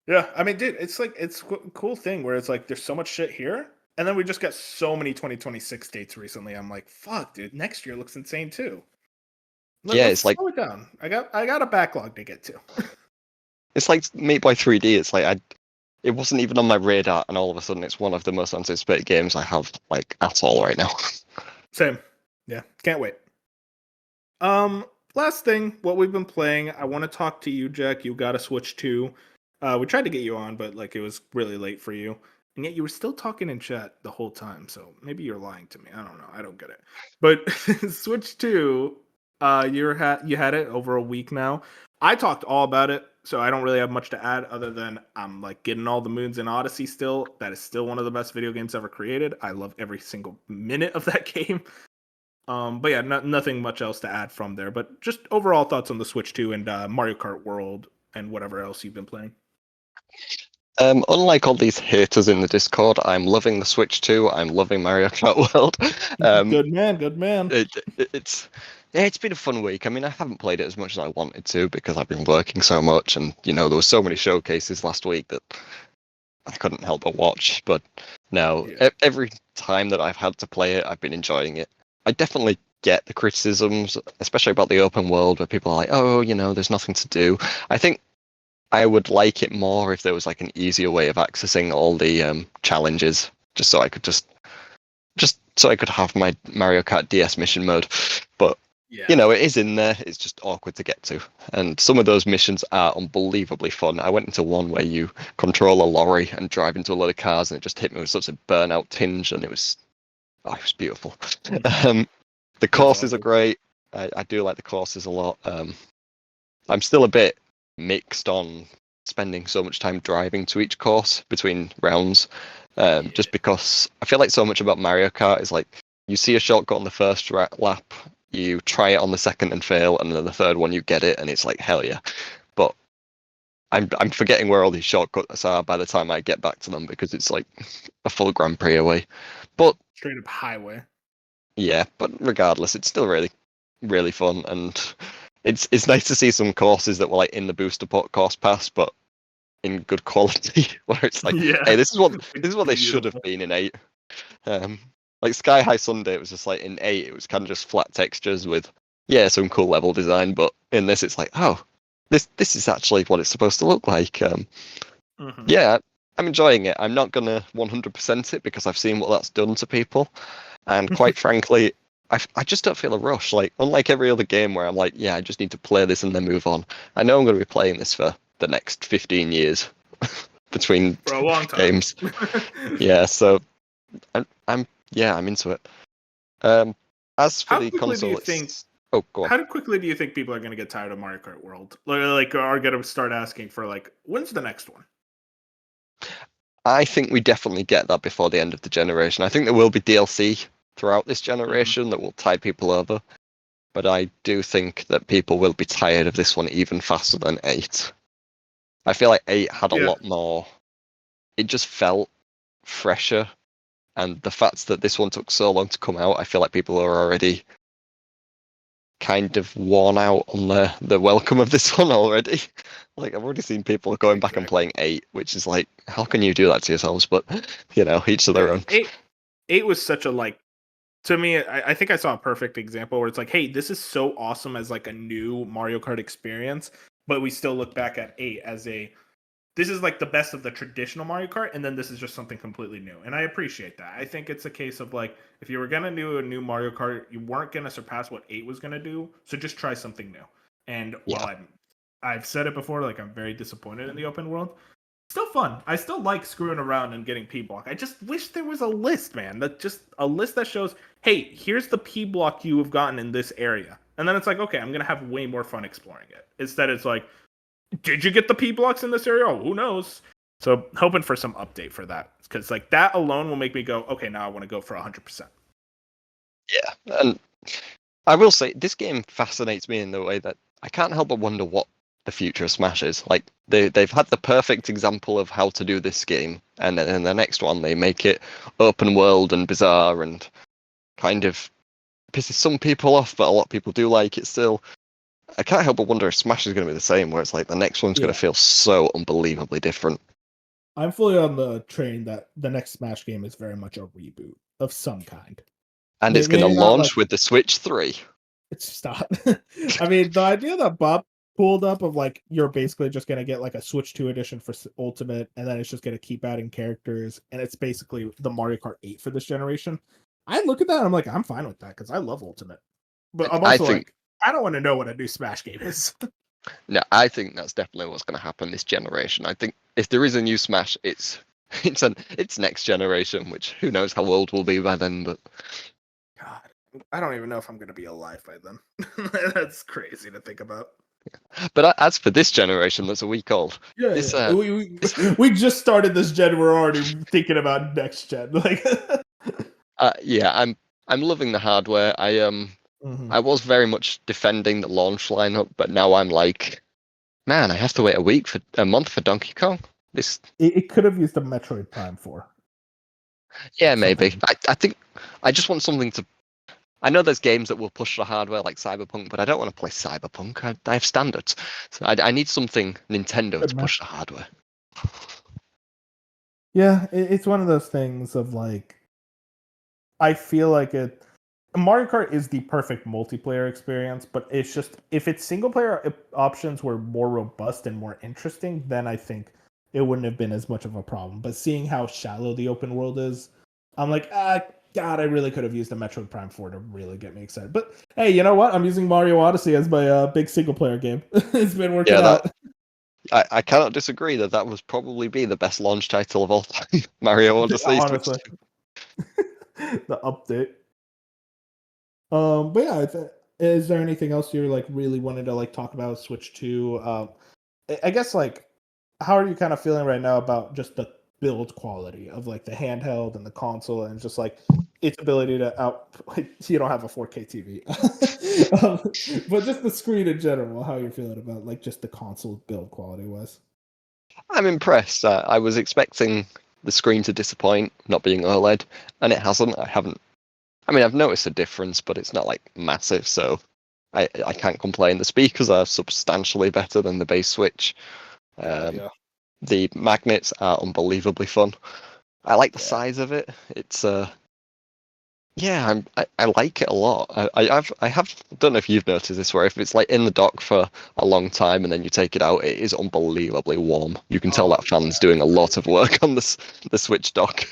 Yeah, I mean, dude, it's like it's a cool thing where it's like there's so much shit here, and then we just got so many 2026 dates recently. I'm like, fuck, dude, next year looks insane too. Yeah, Let's it's like slow it down. I got a backlog to get to. Meat Boy 3D. It's like it wasn't even on my radar, and all of a sudden, it's one of the most anticipated games I have like at all right now. Same. Yeah, can't wait. Last thing, what we've been playing. I want to talk to you, Jack. You got a Switch 2. We tried to get you on, but like it was really late for you, and yet you were still talking in chat the whole time. So maybe you're lying to me. I don't know. I don't get it. But Switch 2, you had it over a week now. I talked all about it, so I don't really have much to add other than I'm like getting all the moons in Odyssey still. That is still one of the best video games ever created. I love every single minute of that game. But yeah, nothing much else to add from there. But just overall thoughts on the Switch 2 and Mario Kart World and whatever else you've been playing. Unlike all these haters in the Discord, I'm loving the Switch 2. I'm loving Mario Kart World. Good man, good man. It's been a fun week. I mean, I haven't played it as much as I wanted to because I've been working so much, and there were so many showcases last week that I couldn't help but watch. But no, Yeah. every time that I've had to play it, I've been enjoying it. I definitely get the criticisms, especially about the open world, where people are like, "Oh, there's nothing to do." I think I would like it more if there was like an easier way of accessing all the challenges, just so I could just so I could have my Mario Kart DS mission mode. But Yeah. it is in there. It's just awkward to get to, and some of those missions are unbelievably fun. I went into one where you control a lorry and drive into a lot of cars, and it just hit me with such a burnout tinge, and it was beautiful. The courses are great. I do like the courses a lot. I'm still a bit mixed on spending so much time driving to each course between rounds, just because I feel like so much about Mario Kart is like you see a shortcut on the first lap, you try it on the second and fail, and then the third one you get it, and it's like hell yeah. But I'm forgetting where all these shortcuts are by the time I get back to them because it's like a full Grand Prix away. But Straight up highway. yeah, but regardless, it's still really, really fun, and it's nice to see some courses that were like in the booster course pass, but in good quality. Where it's like, Yeah. hey, this is what they should have Beautiful. been in 8. Like Sky High Sunday, it was just like in 8, it was kind of just flat textures with some cool level design, but in this, it's like, oh, this is actually what it's supposed to look like. Yeah, I'm enjoying it. I'm not gonna 100% it because I've seen what that's done to people. And quite frankly, I just don't feel a rush. Like, unlike every other game where I'm like, yeah, I just need to play this and then move on. I know I'm going to be playing this for the next 15 years between For a long time. games. Yeah, so I'm into it. As for How the quickly do you console, think? oh, go on. How quickly do you think people are going to get tired of Mario Kart World? Like, are going to start asking for like, when's the next one? I think we definitely get that before the end of the generation. I think there will be DLC throughout this generation that will tide people over. But I do think that people will be tired of this one even faster than 8. I feel like 8 had a lot more. It just felt fresher. And the fact that this one took so long to come out, I feel like people are already kind of worn out on the welcome of this one already. Like, I've already seen people going back and playing 8, which is like, how can you do that to yourselves? But, each to their own. 8 was such a like, to me, I think I saw a perfect example where it's like, hey, this is so awesome as like a new Mario Kart experience, but we still look back at 8 as this is like the best of the traditional Mario Kart, and then this is just something completely new. And I appreciate that. I think it's a case of like, if you were going to do a new Mario Kart, you weren't going to surpass what 8 was going to do, so just try something new. And Yeah. while I've said it before, like I'm very disappointed in the open world. Still fun. I still like screwing around and getting P block. I just wish there was a list, man. That just a list that shows, hey, here's the P block you have gotten in this area. And then it's like, okay, I'm gonna have way more fun exploring it. Instead, it's like, did you get the P blocks in this area? Oh, who knows? So hoping for some update for that. Because like that alone will make me go, okay, now I want to go for 100%. Yeah, and I will say this game fascinates me in the way that I can't help but wonder what the future of Smash is. Like they've had the perfect example of how to do this game, and then in the next one they make it open world and bizarre and kind of pisses some people off, but a lot of people do like it still. I can't help but wonder if Smash is going to be the same, where it's like the next one's going to feel so unbelievably different. I'm fully on the train that the next Smash game is very much a reboot of some kind. And it's going to launch with the Switch 3. Stop. I mean, the idea that Bob pulled up of like you're basically just gonna get like a Switch 2 edition for Ultimate, and then it's just gonna keep adding characters, and it's basically the Mario Kart 8 for this generation. I look at that and I'm like, I'm fine with that because I love Ultimate. But I'm also like, I don't want to know what a new Smash game is. No, I think that's definitely what's going to happen this generation. I think if there is a new Smash, it's next generation, which who knows how old we'll be by then. But God, I don't even know if I'm going to be alive by then. That's crazy to think about. But as for this generation, that's a week old. Yeah, we just started this gen. We're already thinking about next gen. Like, yeah, I'm loving the hardware. I was very much defending the launch lineup, but now I'm like, man, I have to wait a month for Donkey Kong. It could have used a Metroid Prime 4. Yeah, maybe. I think I just want something to. I know there's games that will push the hardware like Cyberpunk, but I don't want to play Cyberpunk. I have standards. So I need something Nintendo to push the hardware. Yeah, it's one of those things of like, I feel like Mario Kart is the perfect multiplayer experience, but it's just if its single player options were more robust and more interesting, then I think it wouldn't have been as much of a problem. But seeing how shallow the open world is, I'm like, God, I really could have used a Metroid Prime 4 to really get me excited. But hey, you know what? I'm using Mario Odyssey as my big single player game. It's been working out. I cannot disagree that was probably be the best launch title of all time. Mario Odyssey. Honestly. The update. But yeah, is there anything else you're like really wanted to like talk about Switch 2? I guess like how are you kind of feeling right now about just the build quality of like the handheld and the console and just like its ability to you don't have a 4K TV. But just the screen in general, how you're feeling about like just the console build quality wise? I'm impressed. I was expecting the screen to disappoint, not being OLED, and it hasn't. I've noticed a difference, but it's not like massive, so I can't complain. The speakers are substantially better than the base Switch. Yeah. The magnets are unbelievably fun. I like the size of it. It's yeah, I like it a lot. I don't know if you've noticed this, where if it's like in the dock for a long time and then you take it out, it is unbelievably warm. You can tell that fan's doing a lot of work on the Switch dock.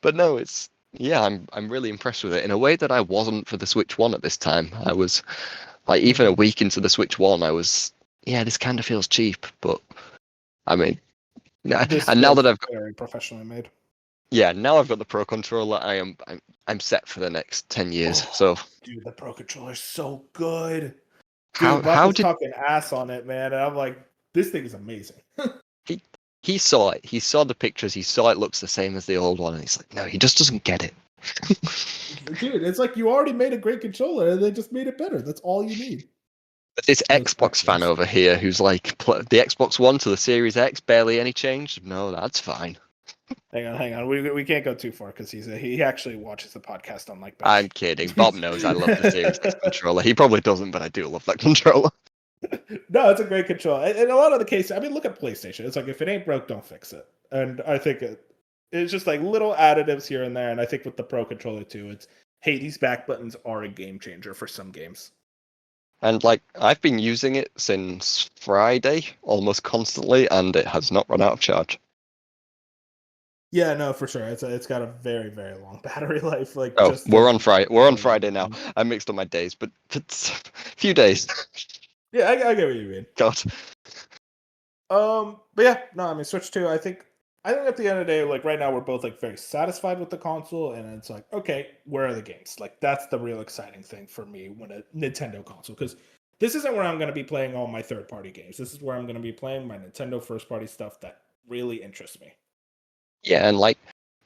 But no, it's. Yeah, I'm really impressed with it in a way that I wasn't for the Switch 1 at this time. I was like, even a week into the Switch 1, I was, this kind of feels cheap, but I mean, and now that I've got very professionally made. Yeah, now I've got the Pro Controller, I'm set for the next 10 years. So dude, the Pro Controller is so good. Dude, how did talking ass on it, man? And I'm like, this thing is amazing. He saw it. He saw the pictures. He saw it looks the same as the old one, and he's like, no, he just doesn't get it. Dude, it's like you already made a great controller, and they just made it better. That's all you need. But this Xbox fan over here who's like, the Xbox One to the Series X, barely any change. No, that's fine. Hang on. We can't go too far because he actually watches the podcast on like. I'm kidding. Bob knows I love the Series X controller. He probably doesn't, but I do love that controller. No, it's a great controller. In a lot of the cases, I mean, look at PlayStation. It's like if it ain't broke, don't fix it. And I think it's just like little additives here and there. And I think with the Pro Controller too, it's hey, these back buttons are a game changer for some games. And like I've been using it since Friday almost constantly, and it has not run out of charge. Yeah, no, for sure. It's got a very, very long battery life. Like Oh, just we're on the Friday. We're on phone Friday now. alone. I mixed up my days, but it's a few days. Yeah, I get what you mean. God. But yeah, no, I mean Switch 2, I think at the end of the day, like right now we're both like very satisfied with the console, and it's like, okay, where are the games? Like that's the real exciting thing for me when a Nintendo console, because this isn't where I'm gonna be playing all my third party games. This is where I'm gonna be playing my Nintendo first party stuff that really interests me. Yeah, and like,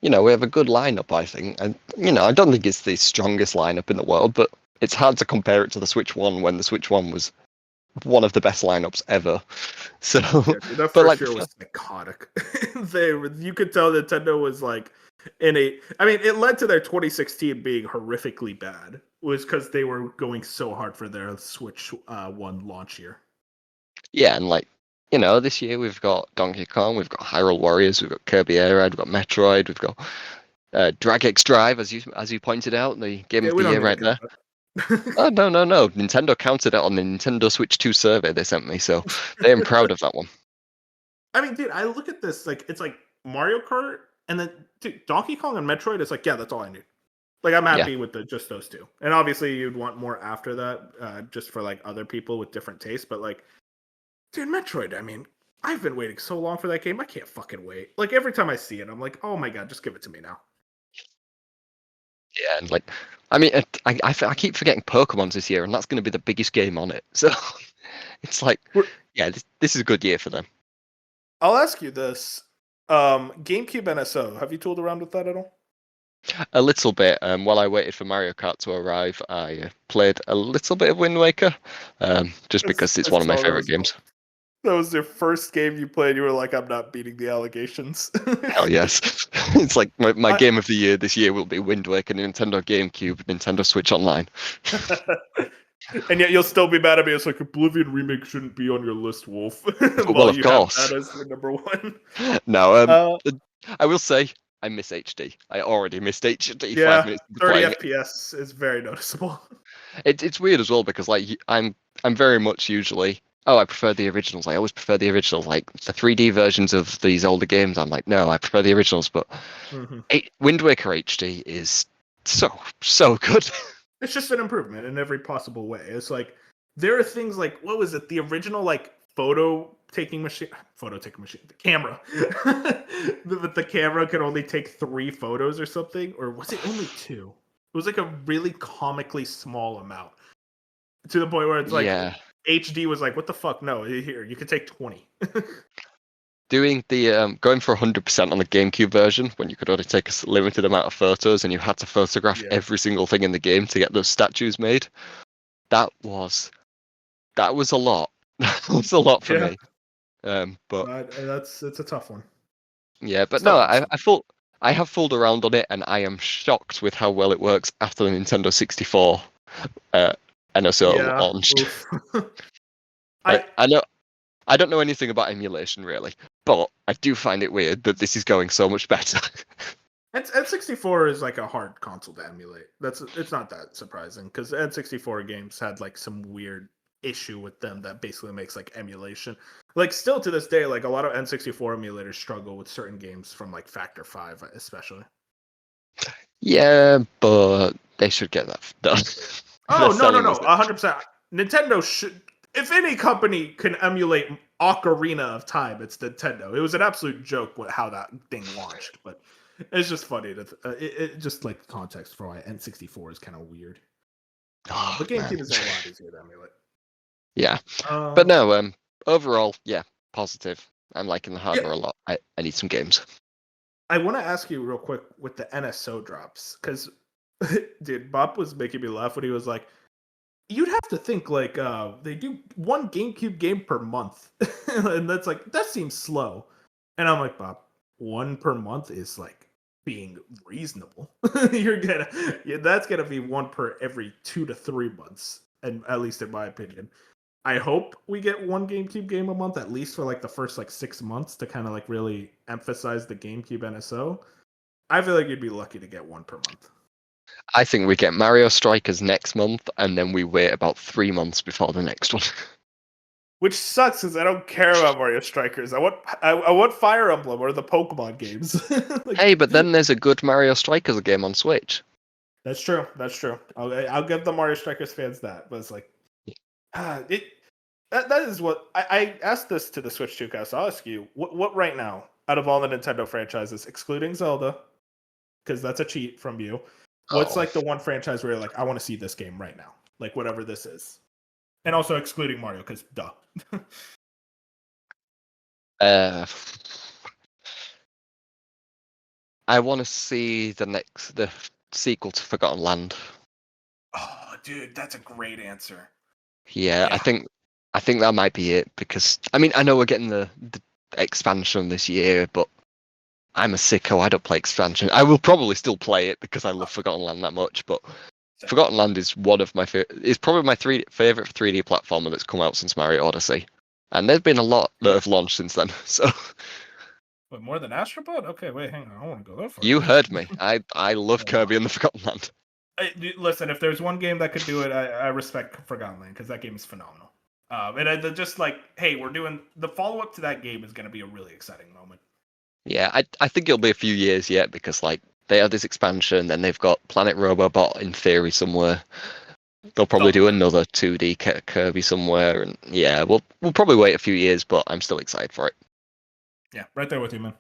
we have a good lineup, I think. And I don't think it's the strongest lineup in the world, but it's hard to compare it to the Switch One when the Switch One was one of the best lineups ever. So, Yeah, dude, that but first like, year was psychotic. You could tell Nintendo was like I mean, it led to their 2016 being horrifically bad. Was because they were going so hard for their Switch One launch year. yeah, and like, this year we've got Donkey Kong, we've got Hyrule Warriors, we've got Kirby Air Ride, we've got Metroid, we've got Drag X Drive, as you pointed out, the game Yeah, of we the don't year need to right count there. that. Oh, no, no, no. Nintendo counted it on the Nintendo Switch 2 survey they sent me, so I am proud of that one. I mean, dude, I look at this like it's like Mario Kart, and then dude, Donkey Kong and Metroid. It's like, yeah, that's all I need. Like, I'm Yeah. happy with just those two. And obviously, you'd want more after that, just for like other people with different tastes. But like, dude, Metroid. I mean, I've been waiting so long for that game. I can't fucking wait. Like every time I see it, I'm like, oh my god, just give it to me now. Yeah, and like, I mean, I keep forgetting Pokemon's this year, and that's going to be the biggest game on it. So it's like, We're- yeah, this is a good year for them. I'll ask you this: GameCube NSO. Have you tooled around with that at all? A little bit. While I waited for Mario Kart to arrive, I played a little bit of Wind Waker, just because it's I one of my saw favorite games. that was your first game you played. You were like, I'm not beating the allegations. Hell yes. It's like my I- game of the year this year will be Wind Waker, Nintendo GameCube, Nintendo Switch Online. And yet you'll still be mad at me. It's like Oblivion remake shouldn't be on your list, Wolf. Well, While of you have course. that as your number one. No, Uh, I will say I miss HD. I already missed HD yeah, 5 minutes into 30 playing it. FPS is very noticeable. It's weird as well because like I'm very much usually I prefer the originals. I always prefer the originals. Like the 3D versions of these older games, I'm like, no, I prefer the originals. But Mm-hmm. Wind Waker HD is so good. It's just an improvement in every possible way. It's like there are things like what was it? The original like photo taking machine, the camera. the camera could only take 3 photos or something, or was it only 2? It was like a really comically small amount to the point where it's like Yeah, HD was like, what the fuck? No, here you can take 20. doing the going for 100% on the GameCube version when you could only take a limited amount of photos and you had to photograph Yeah. every single thing in the game to get those statues made. That was a lot. That was a lot for Yeah. me. But It's a tough one. yeah, but Still no, awesome. I have fooled around on it, and I am shocked with how well it works after the Nintendo 64 NSO Yeah. launched. Oof. I know I don't know anything about emulation really, but I do find it weird that this is going so much better. N64 is like a hard console to emulate. It's not that surprising because N64 games had like some weird issue with them that basically makes like emulation. Like still to this day, like a lot of N64 emulators struggle with certain games from like Factor 5 especially. Yeah, but they should get that done. Oh They're no, selling us 100%. Nintendo should. If any company can emulate Ocarina of Time, it's Nintendo. It was an absolute joke how that thing launched, but it's just funny to it just like context for why N64 is kind of weird. Oh, But man. GameCube is a lot easier to emulate. Yeah, but no, overall, yeah, positive. I'm liking the hardware a lot. I need some games. I want to ask you real quick with the NSO drops because, dude, Bob was making me laugh when he was like, "You'd have to think like they do one GameCube game per month," and that's like that seems slow. And I'm like, Bob, one per month is like being reasonable. That's gonna be one per every 2 to 3 months, and at least in my opinion. I hope we get one GameCube game a month, at least for like the first like 6 months to kind of like really emphasize the GameCube NSO. I feel like you'd be lucky to get one per month. I think we get Mario Strikers next month, and then we wait about 3 months before the next one. Which sucks because I don't care about Mario Strikers. I want Fire Emblem or the Pokemon games. Like, Hey, but then there's a good Mario Strikers game on Switch. that's true. That's true. I'll give the Mario Strikers fans that, but it's like, that is what I asked this to the Switch 2 cast. I'll ask you, what right now out of all the Nintendo franchises, excluding Zelda, because that's a cheat from you. What's like the one franchise where you're like, I want to see this game right now, like whatever this is, and also excluding Mario, because duh. I want to see the sequel to Forgotten Land. Oh, dude, that's a great answer. Yeah, Yeah. I think that might be it because I mean I know we're getting the expansion this year, but I'm a sicko. I don't play expansion. I will probably still play it because I love Forgotten Land that much, but Forgotten Land is one of my it's probably my favorite 3D platformer that's come out since Mario Odyssey, and there's been a lot that have launched since then. So. But more than Astrobot? Okay, wait, hang on. I want to go that far. You heard me. I love Kirby and the Forgotten Land. Listen, if there's one game that could do it, I respect Forgotten Land because that game is phenomenal. And just like, hey, we're doing the follow up to that game is going to be a really exciting moment. Yeah, I think it'll be a few years yet because like they have this expansion, then they've got Planet Robobot in theory somewhere. They'll probably do another 2D Kirby somewhere, and yeah, we'll probably wait a few years, but I'm still excited for it. Yeah, right there with you, man.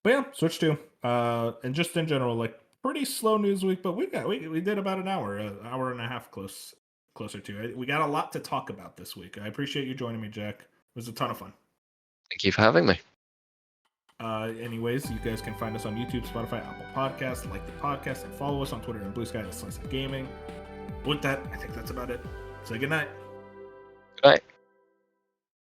But yeah, Switch 2. And just in general, like pretty slow news week, but we did about an hour and a half closer to it. We got a lot to talk about this week. I appreciate you joining me, Jack. It was a ton of fun. Thank you for having me. Anyways, you guys can find us on YouTube, Spotify, Apple Podcasts, like the podcast, and follow us on Twitter and Blue Sky at Slice of Gaming. With that, I think that's about it. Say good night. Good night.